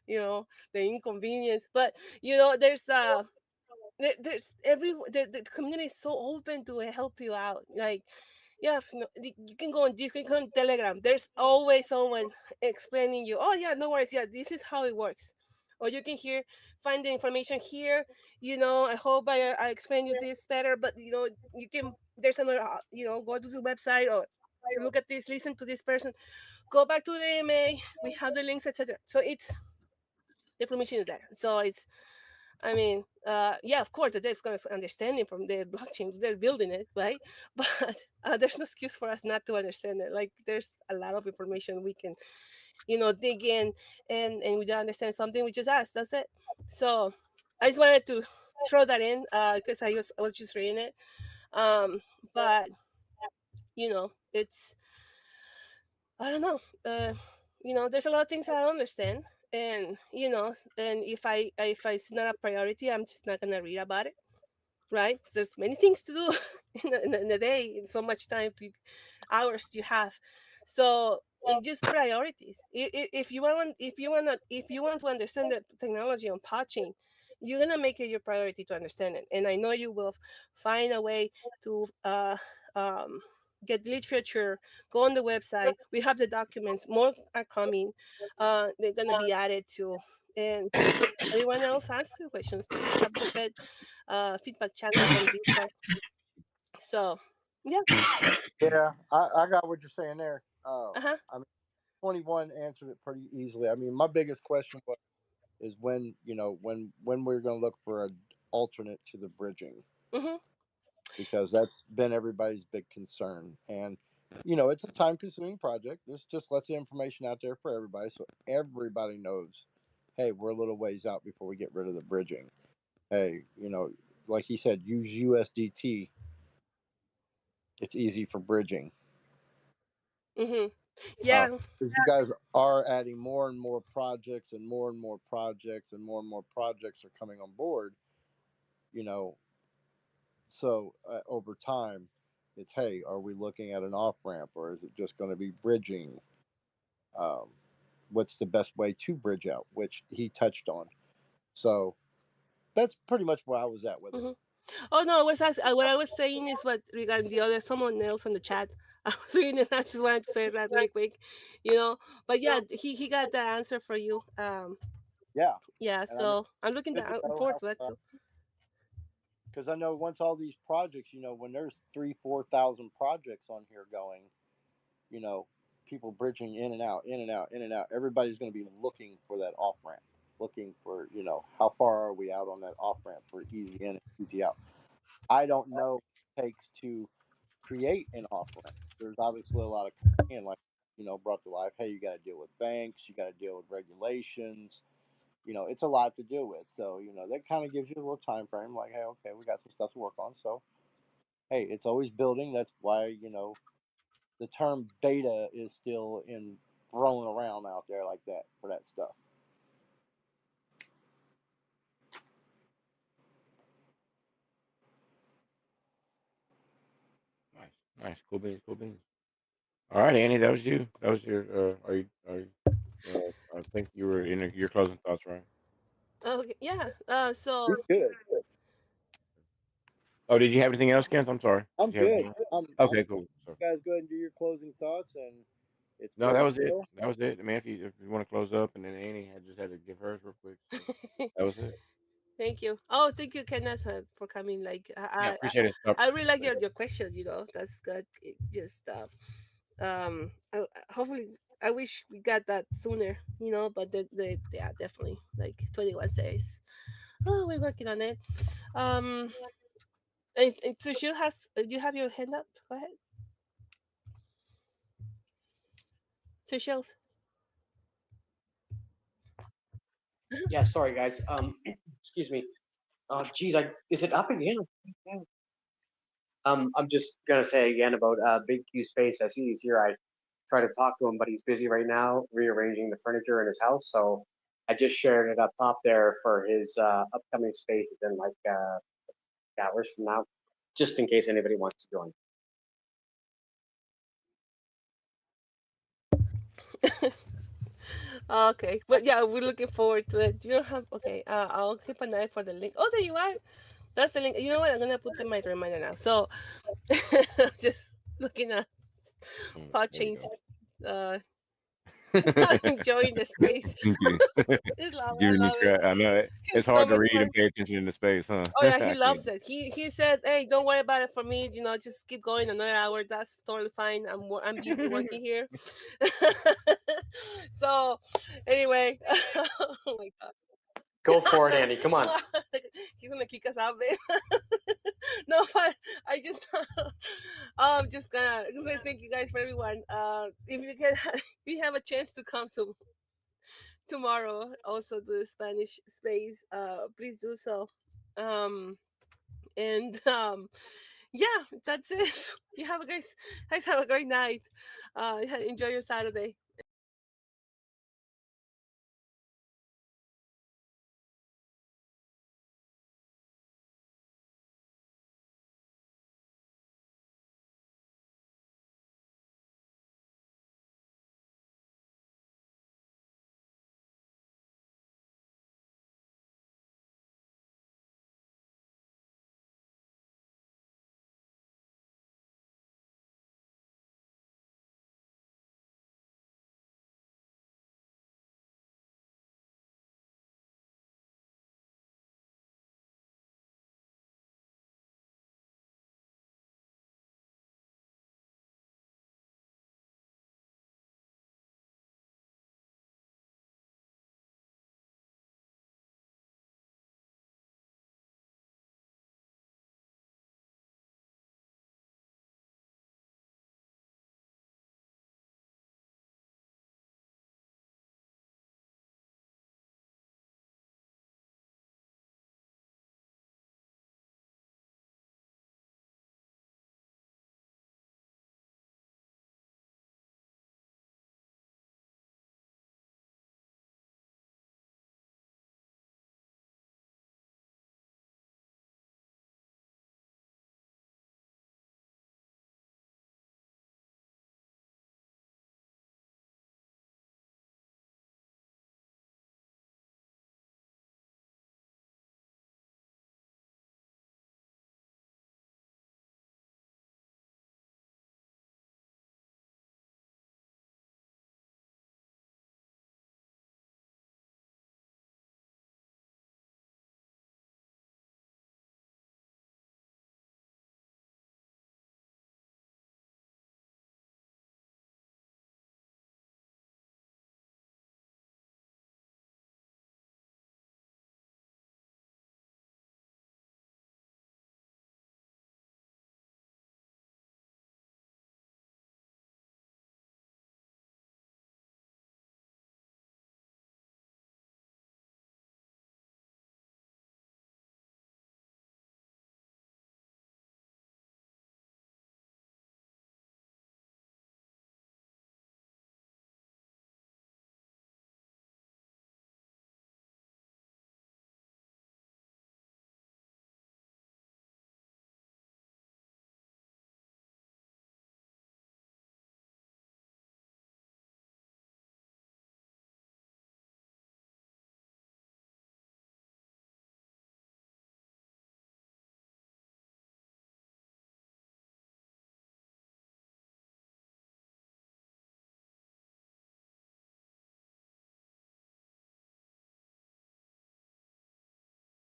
the inconvenience. But there's the community is so open to help you out. Like, yeah, no, you can go on Discord, you can go on Telegram. There's always someone explaining you. Oh yeah, no worries. Yeah, this is how it works. Or you can find the information here. I hope I explain you this better. But you can. There's another. Go to the website or look at this. Listen to this person. Go back to the AMA. We have the links, etc. So the information is there. So I mean, yeah, of course, the dev's going to understand it from the blockchain. They're building it, right? But there's no excuse for us not to understand it. Like, there's a lot of information we can, dig in, and we don't understand something, we just ask. That's it. So I just wanted to throw that in because I was just reading it. But it's I don't know. There's a lot of things I don't understand, and if it's not a priority, I'm just not gonna read about it, right? 'Cause there's many things to do in a day, and so much time hours you have. So it's just priorities. If you want to understand the technology on PAWChain, you're gonna make it your priority to understand it. And I know you will find a way to um, get literature. Go on the website. We have the documents. More are coming. They're gonna be added to, and everyone else ask the questions. We have the feedback channel on Discord. So yeah. Yeah, I got what you're saying there. Uh-huh. I mean, 21 answered it pretty easily. I mean, my biggest question was is when we're going to look for an alternate to the bridging, Mm-hmm. because that's been everybody's big concern. And it's a time consuming project. This just lets the information out there for everybody, so everybody knows, hey, we're a little ways out before we get rid of the bridging. Hey, like he said, use USDT. It's easy for bridging. Mm-hmm. Yeah. Because you guys are adding more and more projects and more and more projects and more and more projects are coming on board, you know. So over time, it's, hey, are we looking at an off ramp, or is it just going to be bridging? Um, what's the best way to bridge out, which he touched on. So that's pretty much where I was at with it. Mm-hmm. Oh no, what I was saying is what regarding the other someone else on the chat. I was reading it. I just wanted to say that really quick, you know. But yeah, he got the answer for you. Yeah, Yeah. and I mean, So I'm looking good to know forward to that how, too. because I know once all these projects, when there's 3,000-4,000 projects on here going, you know, people bridging in and out, in and out, in and out. Everybody's going to be looking for that off ramp, looking for, how far are we out on that off ramp for easy in and easy out. I don't know what it takes to create an off ramp. There's obviously a lot of and like brought to life. Hey, you got to deal with banks, you got to deal with regulations. It's a lot to deal with. So that kind of gives you a little time frame. Like, hey, okay, we got some stuff to work on. So hey, it's always building. That's why the term beta is still in thrown around out there like that for that stuff. Nice, nice, cool beans, cool beans. All right, Annie, that was you. That was your. Are you? I think you were in your closing thoughts, right? Okay. Yeah. He's So. good. Oh, did you have anything else, Kent? I'm sorry. I'm Did you have good. anything? I'm Okay, cool. So, you guys go ahead and do your closing thoughts, and it's no, that been was it. real. That was it. I mean, if you want to close up, and then Annie had to give hers real quick. So that was it. Thank you. Oh, thank you, Kenneth, for coming. Like, Yeah, I, appreciate it. Stop. I really like your questions. That's good. It just hopefully, I wish we got that sooner. But yeah, definitely. Like 21 says. Oh, we're working on it. Um, and Trishul you have your hand up? Go ahead, Trishul. Yeah, sorry guys. Excuse me. Geez, is it up again? I'm just gonna say again about Big Q Space. I see he's here. I try to talk to him, but he's busy right now rearranging the furniture in his house. So I just shared it up top there for his upcoming space in like hours from now, just in case anybody wants to join. Okay, but yeah, we're looking forward to it. You don't have okay. I'll keep an eye for the link. Oh, there you are. That's the link. You know what? I'm gonna put in my reminder now. So just looking at There we PAWChain's go. uh enjoying the space. Gi- It's love. I Giving me love it. crap. I know it. His It's hard to stomach read and hurt. pay attention in the space, huh? Oh yeah, he I can't. loves it. He said, "Hey, don't worry about it for me. You know, just keep going another hour. That's totally fine. I'm busy working here." So, anyway, oh my god, Go for it, Andy. Come on. he's gonna kick us out, man. No, but I just, just gonna say thank you guys for everyone. If you can, if you have a chance to come to tomorrow, also to the Spanish space, please do so. Um, and yeah, that's it. You have a great, guys have a great night. Enjoy your Saturday.